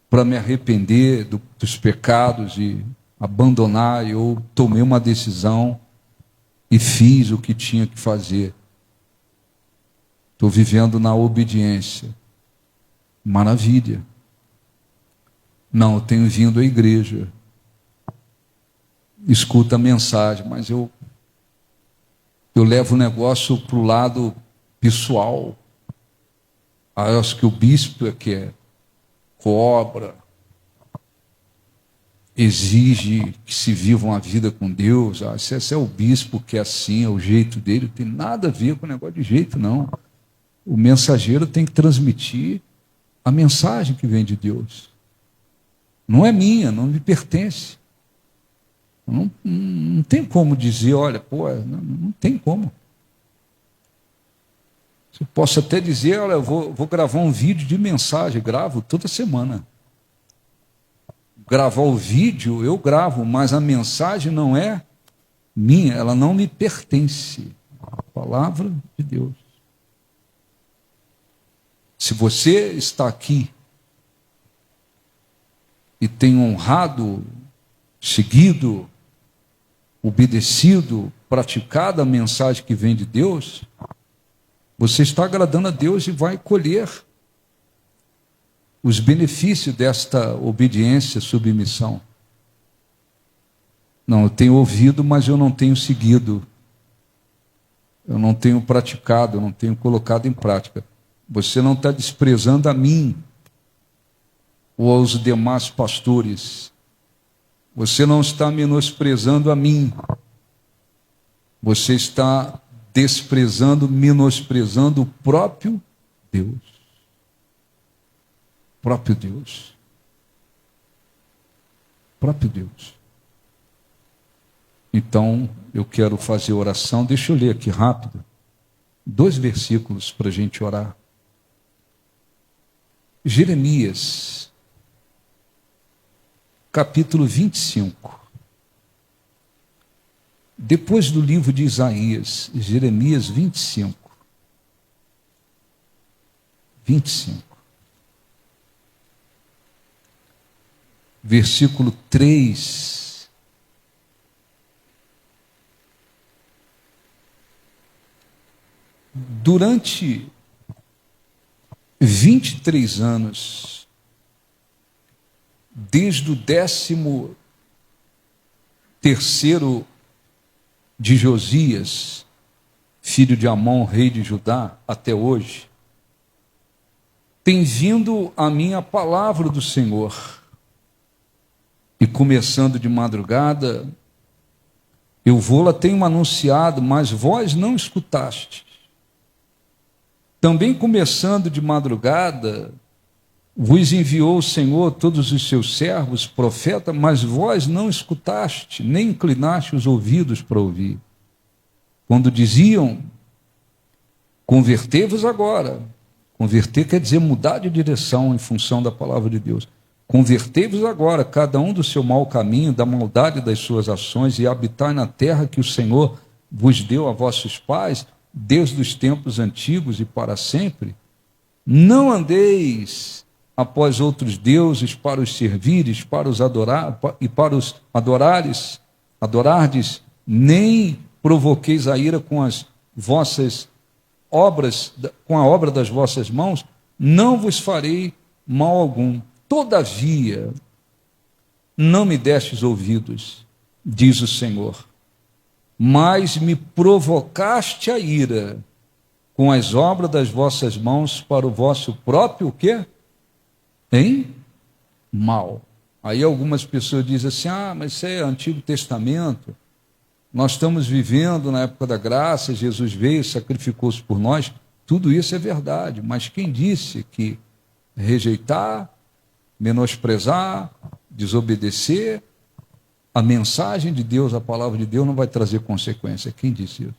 para me arrepender dos pecados e abandonar, eu tomei uma decisão e fiz o que tinha que fazer. Estou vivendo na obediência. Maravilha. Não, eu tenho vindo à igreja. Escuta a mensagem, mas eu eu levo o negócio para o lado pessoal. Eu acho que o bispo é que cobra, exige que se viva uma vida com Deus. Se esse é o bispo que é assim, é o jeito dele, não tem nada a ver com o negócio de jeito, não. O mensageiro tem que transmitir a mensagem que vem de Deus. Não é minha, não me pertence. Não tem como dizer, olha, não tem como. Eu posso até dizer, olha, eu vou gravar um vídeo de mensagem, gravo toda semana. Gravar o vídeo, eu gravo, mas a mensagem não é minha, ela não me pertence. A palavra de Deus. Se você está aqui e tem honrado, seguido, obedecido, praticado a mensagem que vem de Deus, você está agradando a Deus e vai colher os benefícios desta obediência, submissão. Não, eu tenho ouvido, mas eu não tenho seguido. Eu não tenho praticado, eu não tenho colocado em prática. Você não está desprezando a mim ou aos demais pastores. Você não está menosprezando a mim. Você está desprezando, menosprezando o próprio Deus. Próprio Deus. Próprio Deus. Então, eu quero fazer oração. Deixa eu ler aqui rápido 2 versículos para a gente orar. Jeremias, capítulo 25. Depois do livro de Isaías, Jeremias 25. 25. Versículo 3. Durante 23 anos, desde o 13º de Josias, filho de Amon, rei de Judá, até hoje, tem vindo a mim a palavra do Senhor. E começando de madrugada, eu vou-la tenho anunciado, mas vós não escutaste. Também começando de madrugada, vos enviou o Senhor todos os seus servos, profetas, mas vós não escutaste, nem inclinaste os ouvidos para ouvir. Quando diziam, convertei-vos agora. Converter quer dizer mudar de direção em função da palavra de Deus. Convertei-vos agora, cada um do seu mau caminho, da maldade das suas ações, e habitai na terra que o Senhor vos deu a vossos pais, desde os tempos antigos e para sempre. Não andeis após outros deuses para os servires, para os adorar e para os adorardes, nem provoqueis a ira com as vossas obras, com a obra das vossas mãos, não vos farei mal algum. Todavia, não me destes ouvidos, diz o Senhor, mas me provocaste a ira com as obras das vossas mãos para o vosso próprio o quê? Mal. Aí algumas pessoas dizem assim, mas isso é Antigo Testamento, nós estamos vivendo na época da graça, Jesus veio, sacrificou-se por nós, tudo isso é verdade, mas quem disse que rejeitar, menosprezar, desobedecer a mensagem de Deus, a palavra de Deus, não vai trazer consequência? Quem disse isso?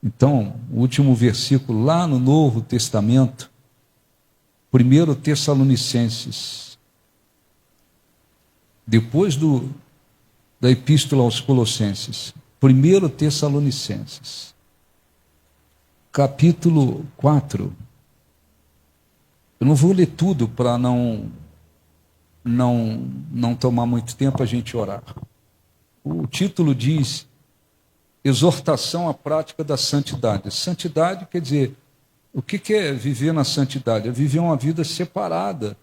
Então, o último versículo lá no Novo Testamento, 1 Tessalonicenses, depois da Epístola aos Colossenses, 1 Tessalonicenses, capítulo 4. Eu não vou ler tudo para não tomar muito tempo a gente orar. O título diz exortação à prática da santidade. Santidade quer dizer, o que é viver na santidade? É viver uma vida separada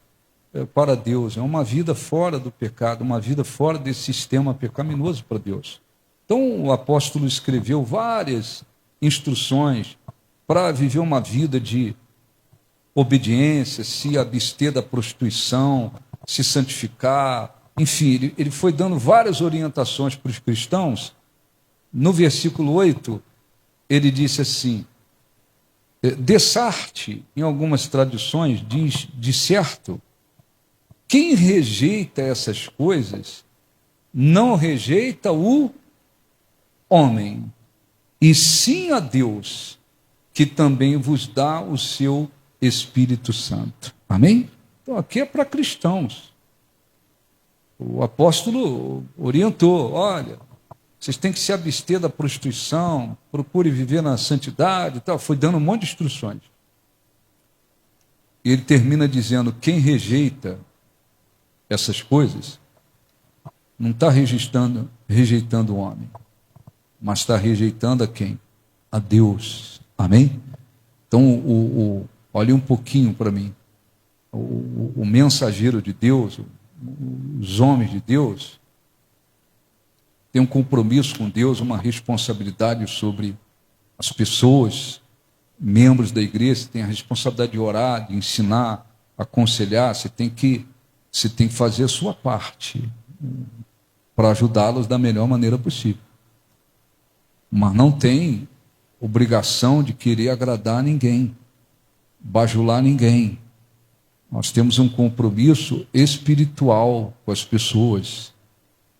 para Deus, é uma vida fora do pecado, uma vida fora desse sistema pecaminoso para Deus. Então o apóstolo escreveu várias instruções para viver uma vida de obediência, se abster da prostituição, se santificar, enfim, ele foi dando várias orientações para os cristãos. No versículo 8, ele disse assim, Dessarte, em algumas traduções, diz, de certo, quem rejeita essas coisas, não rejeita o homem, e sim a Deus, que também vos dá o seu Espírito Santo. Amém? Então aqui é para cristãos. O apóstolo orientou, olha, vocês têm que se abster da prostituição, procure viver na santidade e tal. Foi dando um monte de instruções. E ele termina dizendo, quem rejeita essas coisas, não está rejeitando o homem, mas está rejeitando a quem? A Deus. Amém? Então, olhe um pouquinho para mim. O mensageiro de Deus, os homens de Deus, tem um compromisso com Deus, uma responsabilidade sobre as pessoas, membros da igreja. Você tem a responsabilidade de orar, de ensinar, aconselhar. Você tem que fazer a sua parte para ajudá-los da melhor maneira possível. Mas não tem obrigação de querer agradar ninguém, bajular ninguém. Nós temos um compromisso espiritual com as pessoas,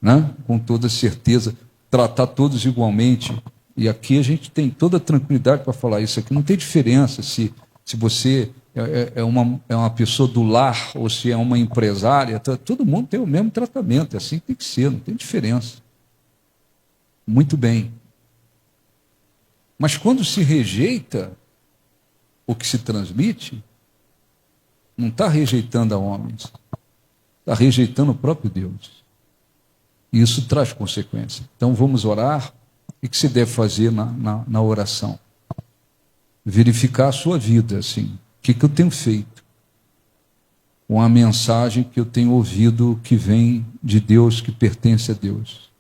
né? Com toda certeza, tratar todos igualmente. E aqui a gente tem toda a tranquilidade para falar isso aqui. Não tem diferença se você é uma pessoa do lar ou se é uma empresária. Todo mundo tem o mesmo tratamento, é assim que tem que ser, não tem diferença. Muito bem. Mas quando se rejeita o que se transmite, não está rejeitando a homens, está rejeitando o próprio Deus. E isso traz consequência. Então vamos orar. O que se deve fazer na oração? Verificar a sua vida, assim. O que eu tenho feito? Com a mensagem que eu tenho ouvido que vem de Deus, que pertence a Deus.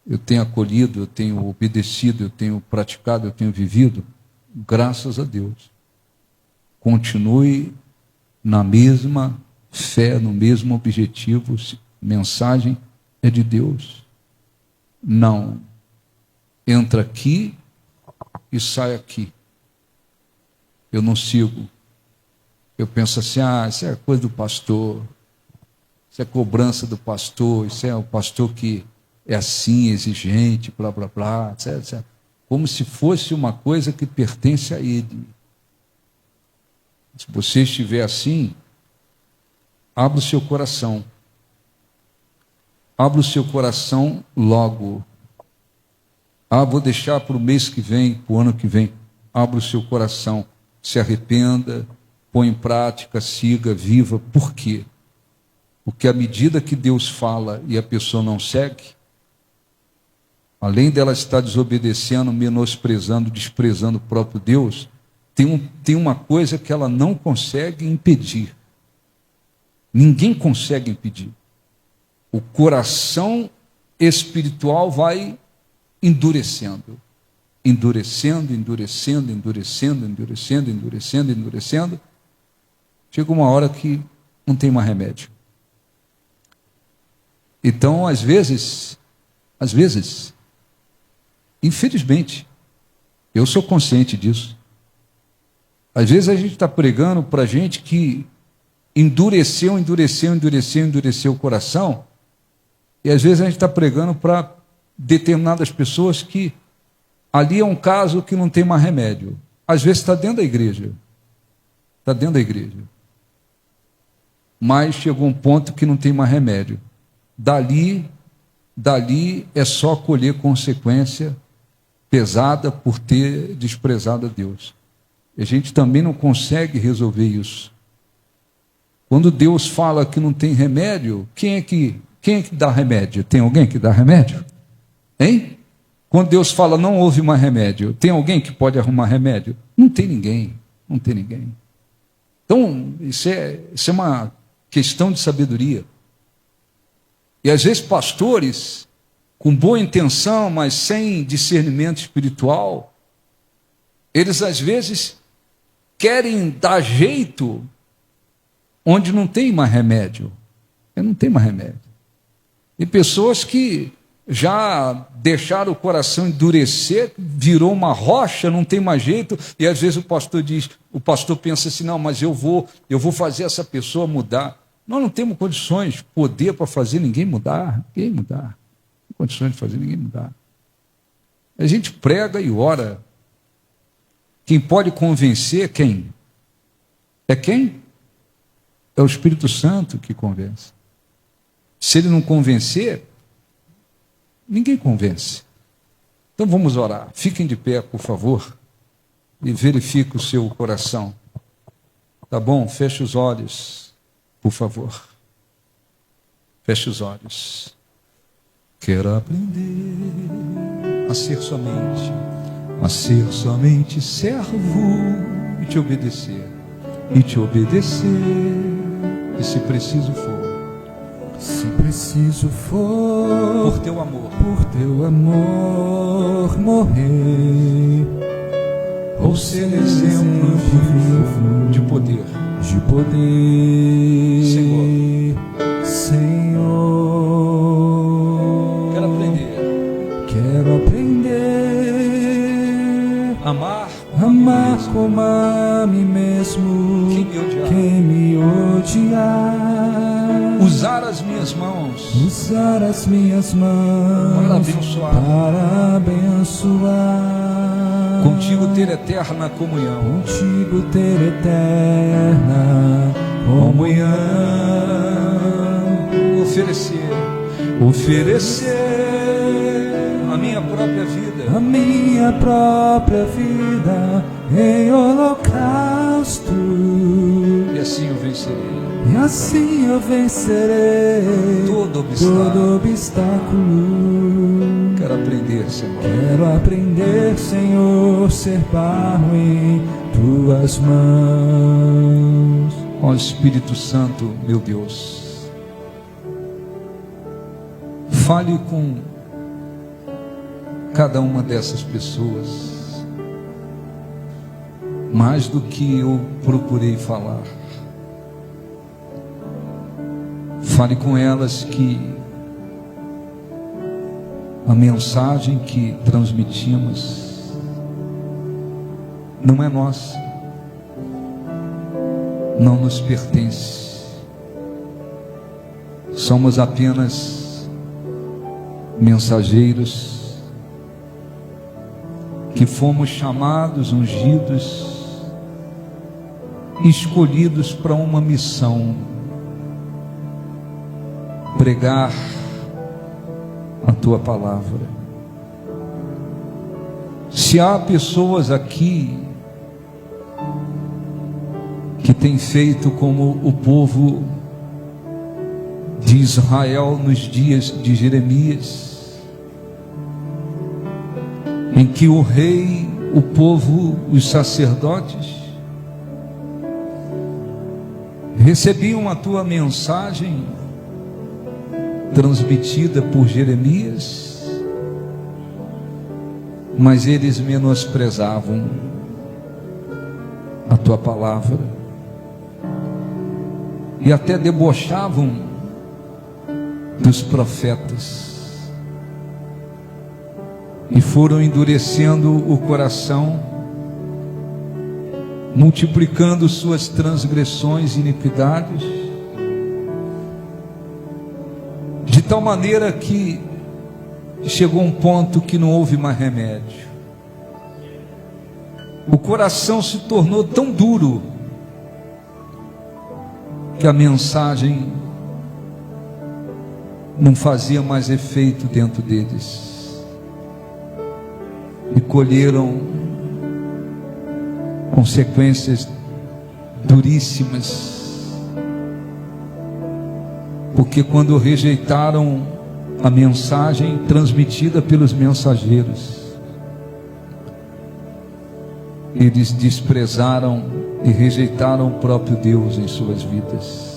Eu tenho acolhido, eu tenho obedecido, eu tenho praticado, eu tenho vivido, graças a Deus. Continue na mesma fé, no mesmo objetivo, mensagem é de Deus. Não entra aqui e sai aqui. Eu não sigo. Eu penso assim, isso é coisa do pastor, isso é cobrança do pastor, isso é o pastor que é assim, exigente, blá, blá, blá, etc, etc. Como se fosse uma coisa que pertence a ele. Se você estiver assim, abra o seu coração. Abra o seu coração logo. Vou deixar para o mês que vem, para o ano que vem. Abra o seu coração. Se arrependa, põe em prática, siga, viva. Por quê? Porque à medida que Deus fala e a pessoa não segue, além dela estar desobedecendo, menosprezando, desprezando o próprio Deus, tem uma coisa que ela não consegue impedir. Ninguém consegue impedir. O coração espiritual vai endurecendo. Endurecendo, endurecendo, endurecendo, endurecendo, endurecendo, endurecendo. Chega uma hora que não tem mais remédio. Então, às vezes, infelizmente, eu sou consciente disso. Às vezes a gente está pregando para gente que endureceu o coração, e às vezes a gente está pregando para determinadas pessoas que ali é um caso que não tem mais remédio. Às vezes está dentro da igreja. Está dentro da igreja. Mas chegou um ponto que não tem mais remédio. Dali é só colher consequência pesada por ter desprezado a Deus. A gente também não consegue resolver isso. Quando Deus fala que não tem remédio, quem é que dá remédio? Tem alguém que dá remédio? Hein? Quando Deus fala não houve mais remédio, tem alguém que pode arrumar remédio? Não tem ninguém. Não tem ninguém. Então, isso é uma questão de sabedoria. E às vezes pastores com boa intenção, mas sem discernimento espiritual, eles às vezes querem dar jeito onde não tem mais remédio. Não tem mais remédio. E pessoas que já deixaram o coração endurecer, virou uma rocha, não tem mais jeito, e às vezes o pastor pensa assim, não, mas eu vou fazer essa pessoa mudar. Nós não temos condições, poder para fazer ninguém mudar. Não tem condições de fazer ninguém mudar. A gente prega e ora. Quem pode convencer, quem? É quem? É o Espírito Santo que convence. Se ele não convencer, ninguém convence. Então vamos orar. Fiquem de pé, por favor, e verifique o seu coração. Tá bom? Feche os olhos, por favor. Feche os olhos. Quero aprender a ser somente servo e te obedecer. E se preciso for, por teu amor morrer, ou ser exemplo vivo de poder, Senhor. Quero aprender amar como a mim mesmo, quem me odiar, usar as minhas mãos para abençoar, contigo ter eterna comunhão, oferecer a minha própria vida em holocausto, e assim eu vencerei todo obstáculo. Quero aprender, Senhor, ser barro em tuas mãos. Ó Espírito Santo, meu Deus, fale com cada uma dessas pessoas, mais do que eu procurei falar. Fale com elas que a mensagem que transmitimos não é nossa, não nos pertence. Somos apenas mensageiros que fomos chamados, ungidos, escolhidos para uma missão: pregar a tua palavra. Se há pessoas aqui que têm feito como o povo de Israel nos dias de Jeremias, em que o rei, o povo, os sacerdotes recebiam a tua mensagem transmitida por Jeremias, mas eles menosprezavam a tua palavra e até debochavam dos profetas, e foram endurecendo o coração, multiplicando suas transgressões e iniquidades, de tal maneira que chegou um ponto que não houve mais remédio. O coração se tornou tão duro que a mensagem não fazia mais efeito dentro deles, e colheram consequências duríssimas, porque quando rejeitaram a mensagem transmitida pelos mensageiros, eles desprezaram e rejeitaram o próprio Deus em suas vidas.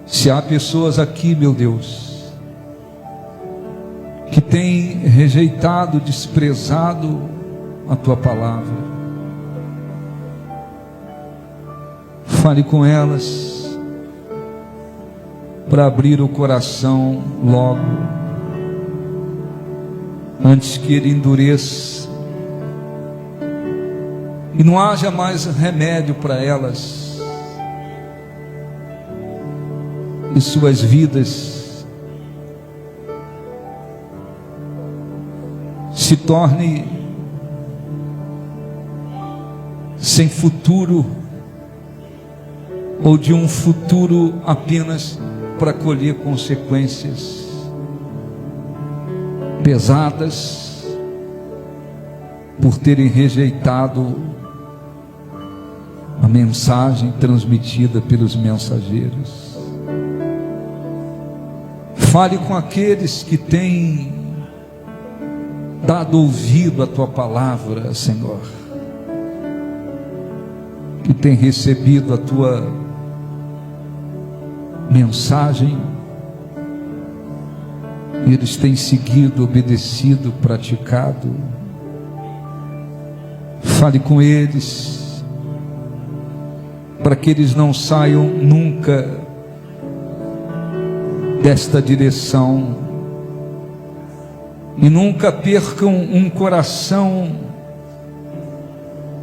Se há pessoas aqui, meu Deus, que têm rejeitado, desprezado a tua palavra. Fale com elas para abrir o coração logo, antes que ele endureça e não haja mais remédio para elas, e suas vidas se tornem sem futuro, ou de um futuro apenas para colher consequências pesadas por terem rejeitado a mensagem transmitida pelos mensageiros. Fale com aqueles que têm dado ouvido à tua palavra, Senhor, que têm recebido a tua mensagem, e eles têm seguido, obedecido, praticado. Fale com eles, para que eles não saiam nunca desta direção, e nunca percam um coração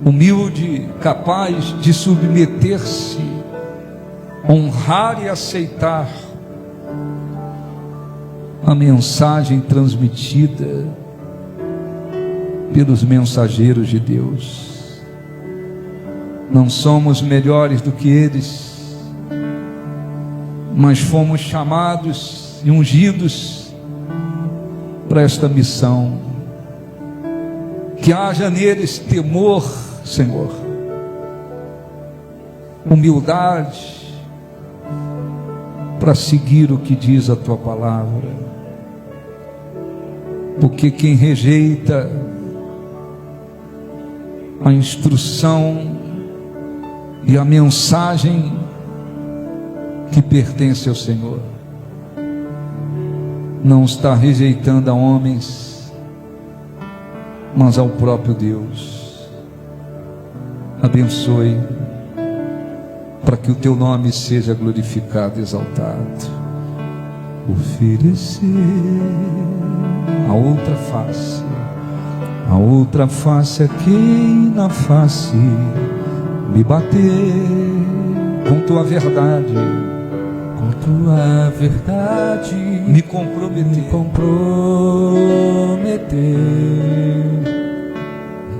humilde, capaz de submeter-se, honrar e aceitar a mensagem transmitida pelos mensageiros de Deus. Não somos melhores do que eles, mas fomos chamados e ungidos para esta missão. Que haja neles temor, Senhor, humildade, para seguir o que diz a tua palavra, porque quem rejeita a instrução e a mensagem que pertence ao Senhor, não está rejeitando a homens, mas ao próprio Deus. Abençoe, para que o teu nome seja glorificado e exaltado. Oferecer a outra face a quem na face me bater, com tua verdade, me comprometer,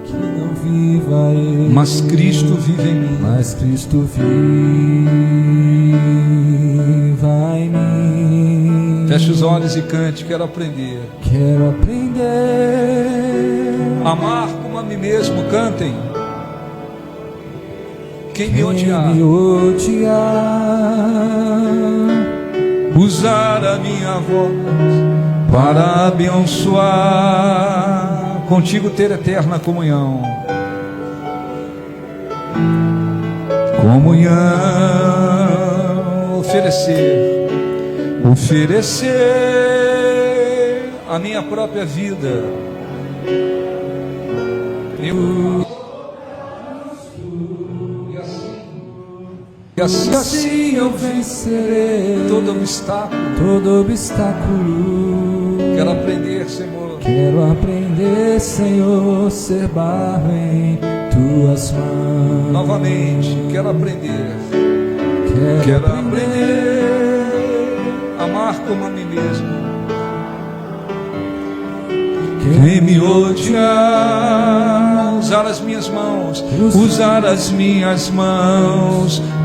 que não viva eu, mas Cristo vive em mim, em mim. Feche os olhos e cante. Quero aprender amar como a mim mesmo. Cantem. Quem me odiar, usar a minha voz para abençoar, contigo ter eterna comunhão. Oferecer a minha própria vida. E assim eu vencerei todo obstáculo. Quero aprender, Senhor, ser barro em tuas mãos. Novamente, quero aprender amar como a mim mesmo. Quem me odiar, usar as minhas mãos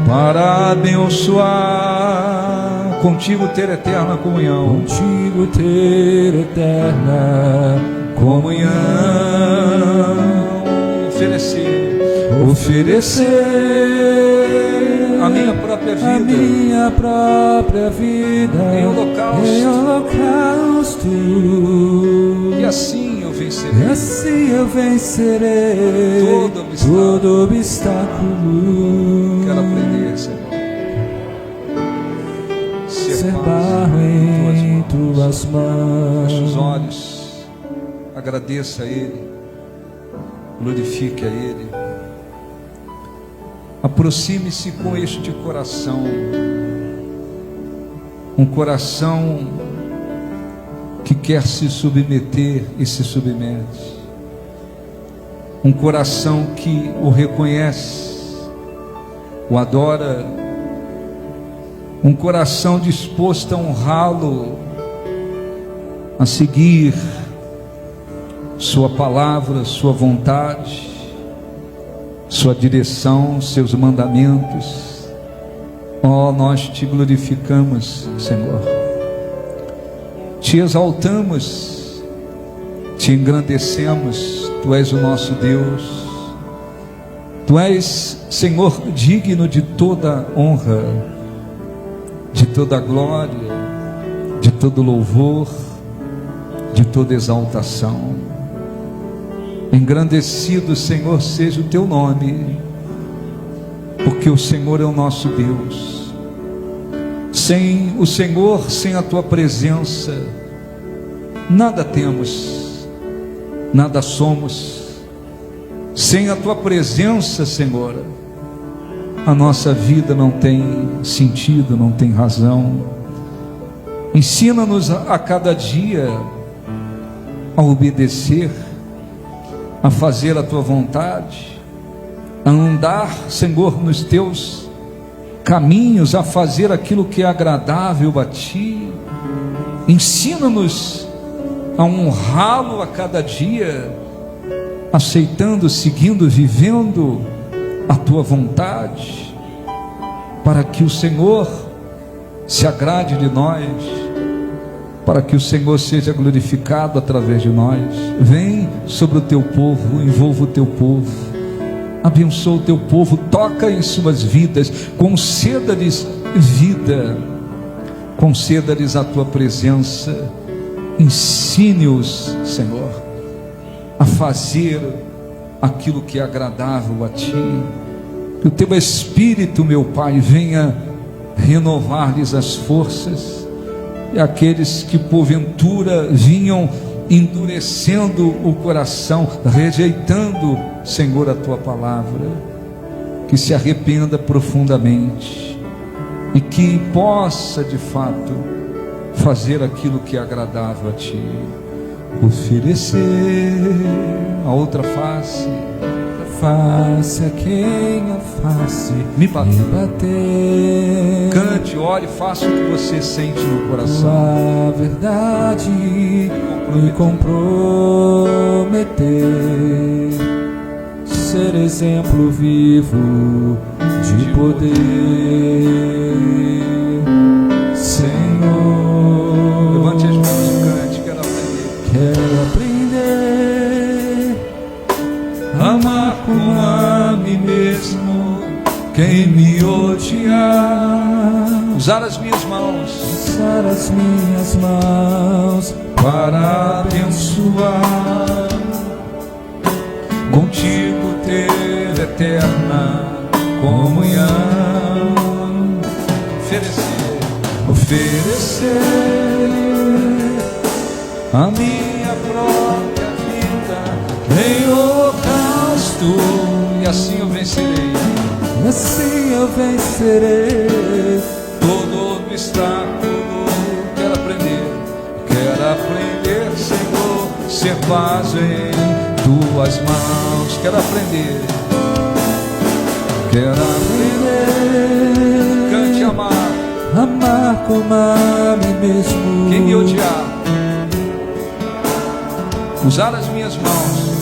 para abençoar, contigo ter eterna comunhão. Oferecer a minha própria vida em holocausto. E assim eu vencerei todo obstáculo. Quero aprender, Senhor, ser barro em tuas tuas mãos. Feche os olhos, agradeça a Ele, glorifique a Ele. Aproxime-se com este coração, um coração que quer se submeter e se submete, um coração que o reconhece, o adora, um coração disposto a honrá-lo, a seguir sua palavra, sua vontade, sua direção, seus mandamentos. Oh, nós te glorificamos, Senhor, te exaltamos, te engrandecemos. Tu és o nosso Deus, Tu és, Senhor, digno de toda honra, de toda glória, de todo louvor, de toda exaltação. Engrandecido, Senhor, seja o Teu nome, porque o Senhor é o nosso Deus. Sem o Senhor, sem a Tua presença, nada temos, nada somos. Sem a Tua presença, Senhor, a nossa vida não tem sentido, não tem razão. Ensina-nos a cada dia a obedecer, a fazer a Tua vontade, a andar, Senhor, nos Teus caminhos, a fazer aquilo que é agradável a Ti. Ensina-nos a honrá-lo a cada dia, aceitando, seguindo, vivendo a Tua vontade, para que o Senhor se agrade de nós, para que o Senhor seja glorificado através de nós. Vem sobre o Teu povo, envolva o Teu povo, abençoa o Teu povo, toca em suas vidas, conceda-lhes vida, conceda-lhes a Tua presença. Ensine-os, Senhor, a fazer aquilo que é agradável a Ti. Que o Teu Espírito, meu Pai, venha renovar-lhes as forças, e aqueles que porventura vinham endurecendo o coração, rejeitando, Senhor, a Tua palavra, que se arrependa profundamente e que possa de fato fazer aquilo que é agradável a Ti. Oferecer a outra face, face a quem a face me bater. Cante, ore, faça o que você sente no coração. A verdade me comprometer, ser exemplo vivo de poder, Senhor. Levante as mãos e cante. Quero aprender a amar como a mim mesmo, quem me odiar. Usar as minhas mãos, Usar as minhas mãos para abençoar, contigo ter eterna comunhão. Oferecer a minha própria vida em holocausto, e assim eu vencerei. e assim eu vencerei Todo obstáculo. Quero aprender, Senhor, ser paz em Tuas mãos. Quero aprender, cante e amar como a mim mesmo. quem me odiar. Usar as minhas mãos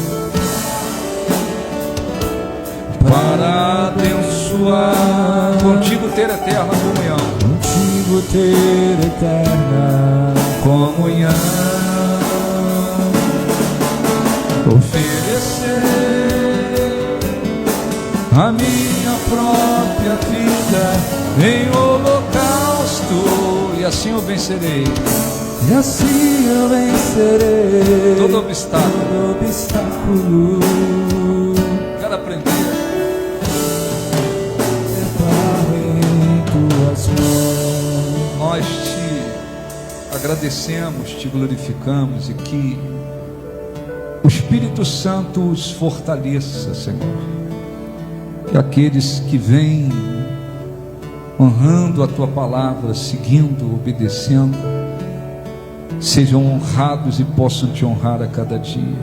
para abençoar, contigo ter eterna comunhão. Contigo ter eterna comunhão. Oferecer A minha própria vida em holocausto, e assim eu vencerei e assim eu vencerei todo obstáculo. todo obstáculo. Quero aprender, Levar em Tuas mãos. nós te agradecemos, te glorificamos e que o Espírito Santo os fortaleça, Senhor. Que aqueles que vêm honrando a tua palavra, seguindo, obedecendo, sejam honrados e possam te honrar a cada dia.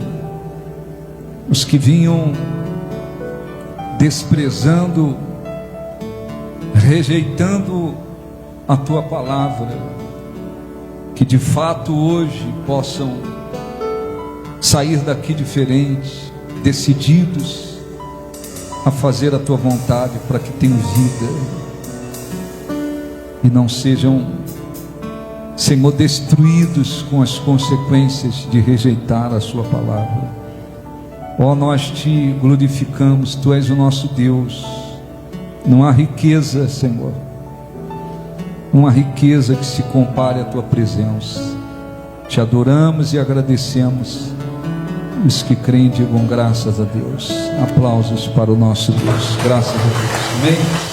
Os que vinham desprezando, rejeitando a tua palavra, que de fato hoje possam sair daqui diferentes, decididos a fazer a tua vontade, para que tenham vida e não sejam, Senhor, destruídos com as consequências de rejeitar a sua palavra. Ó, nós te glorificamos, tu és o nosso Deus. Não há riqueza, Senhor, não há riqueza que se compare à tua presença. Te adoramos e agradecemos. Os que creem digam graças a Deus. Aplausos para o nosso Deus. Graças a Deus. Amém.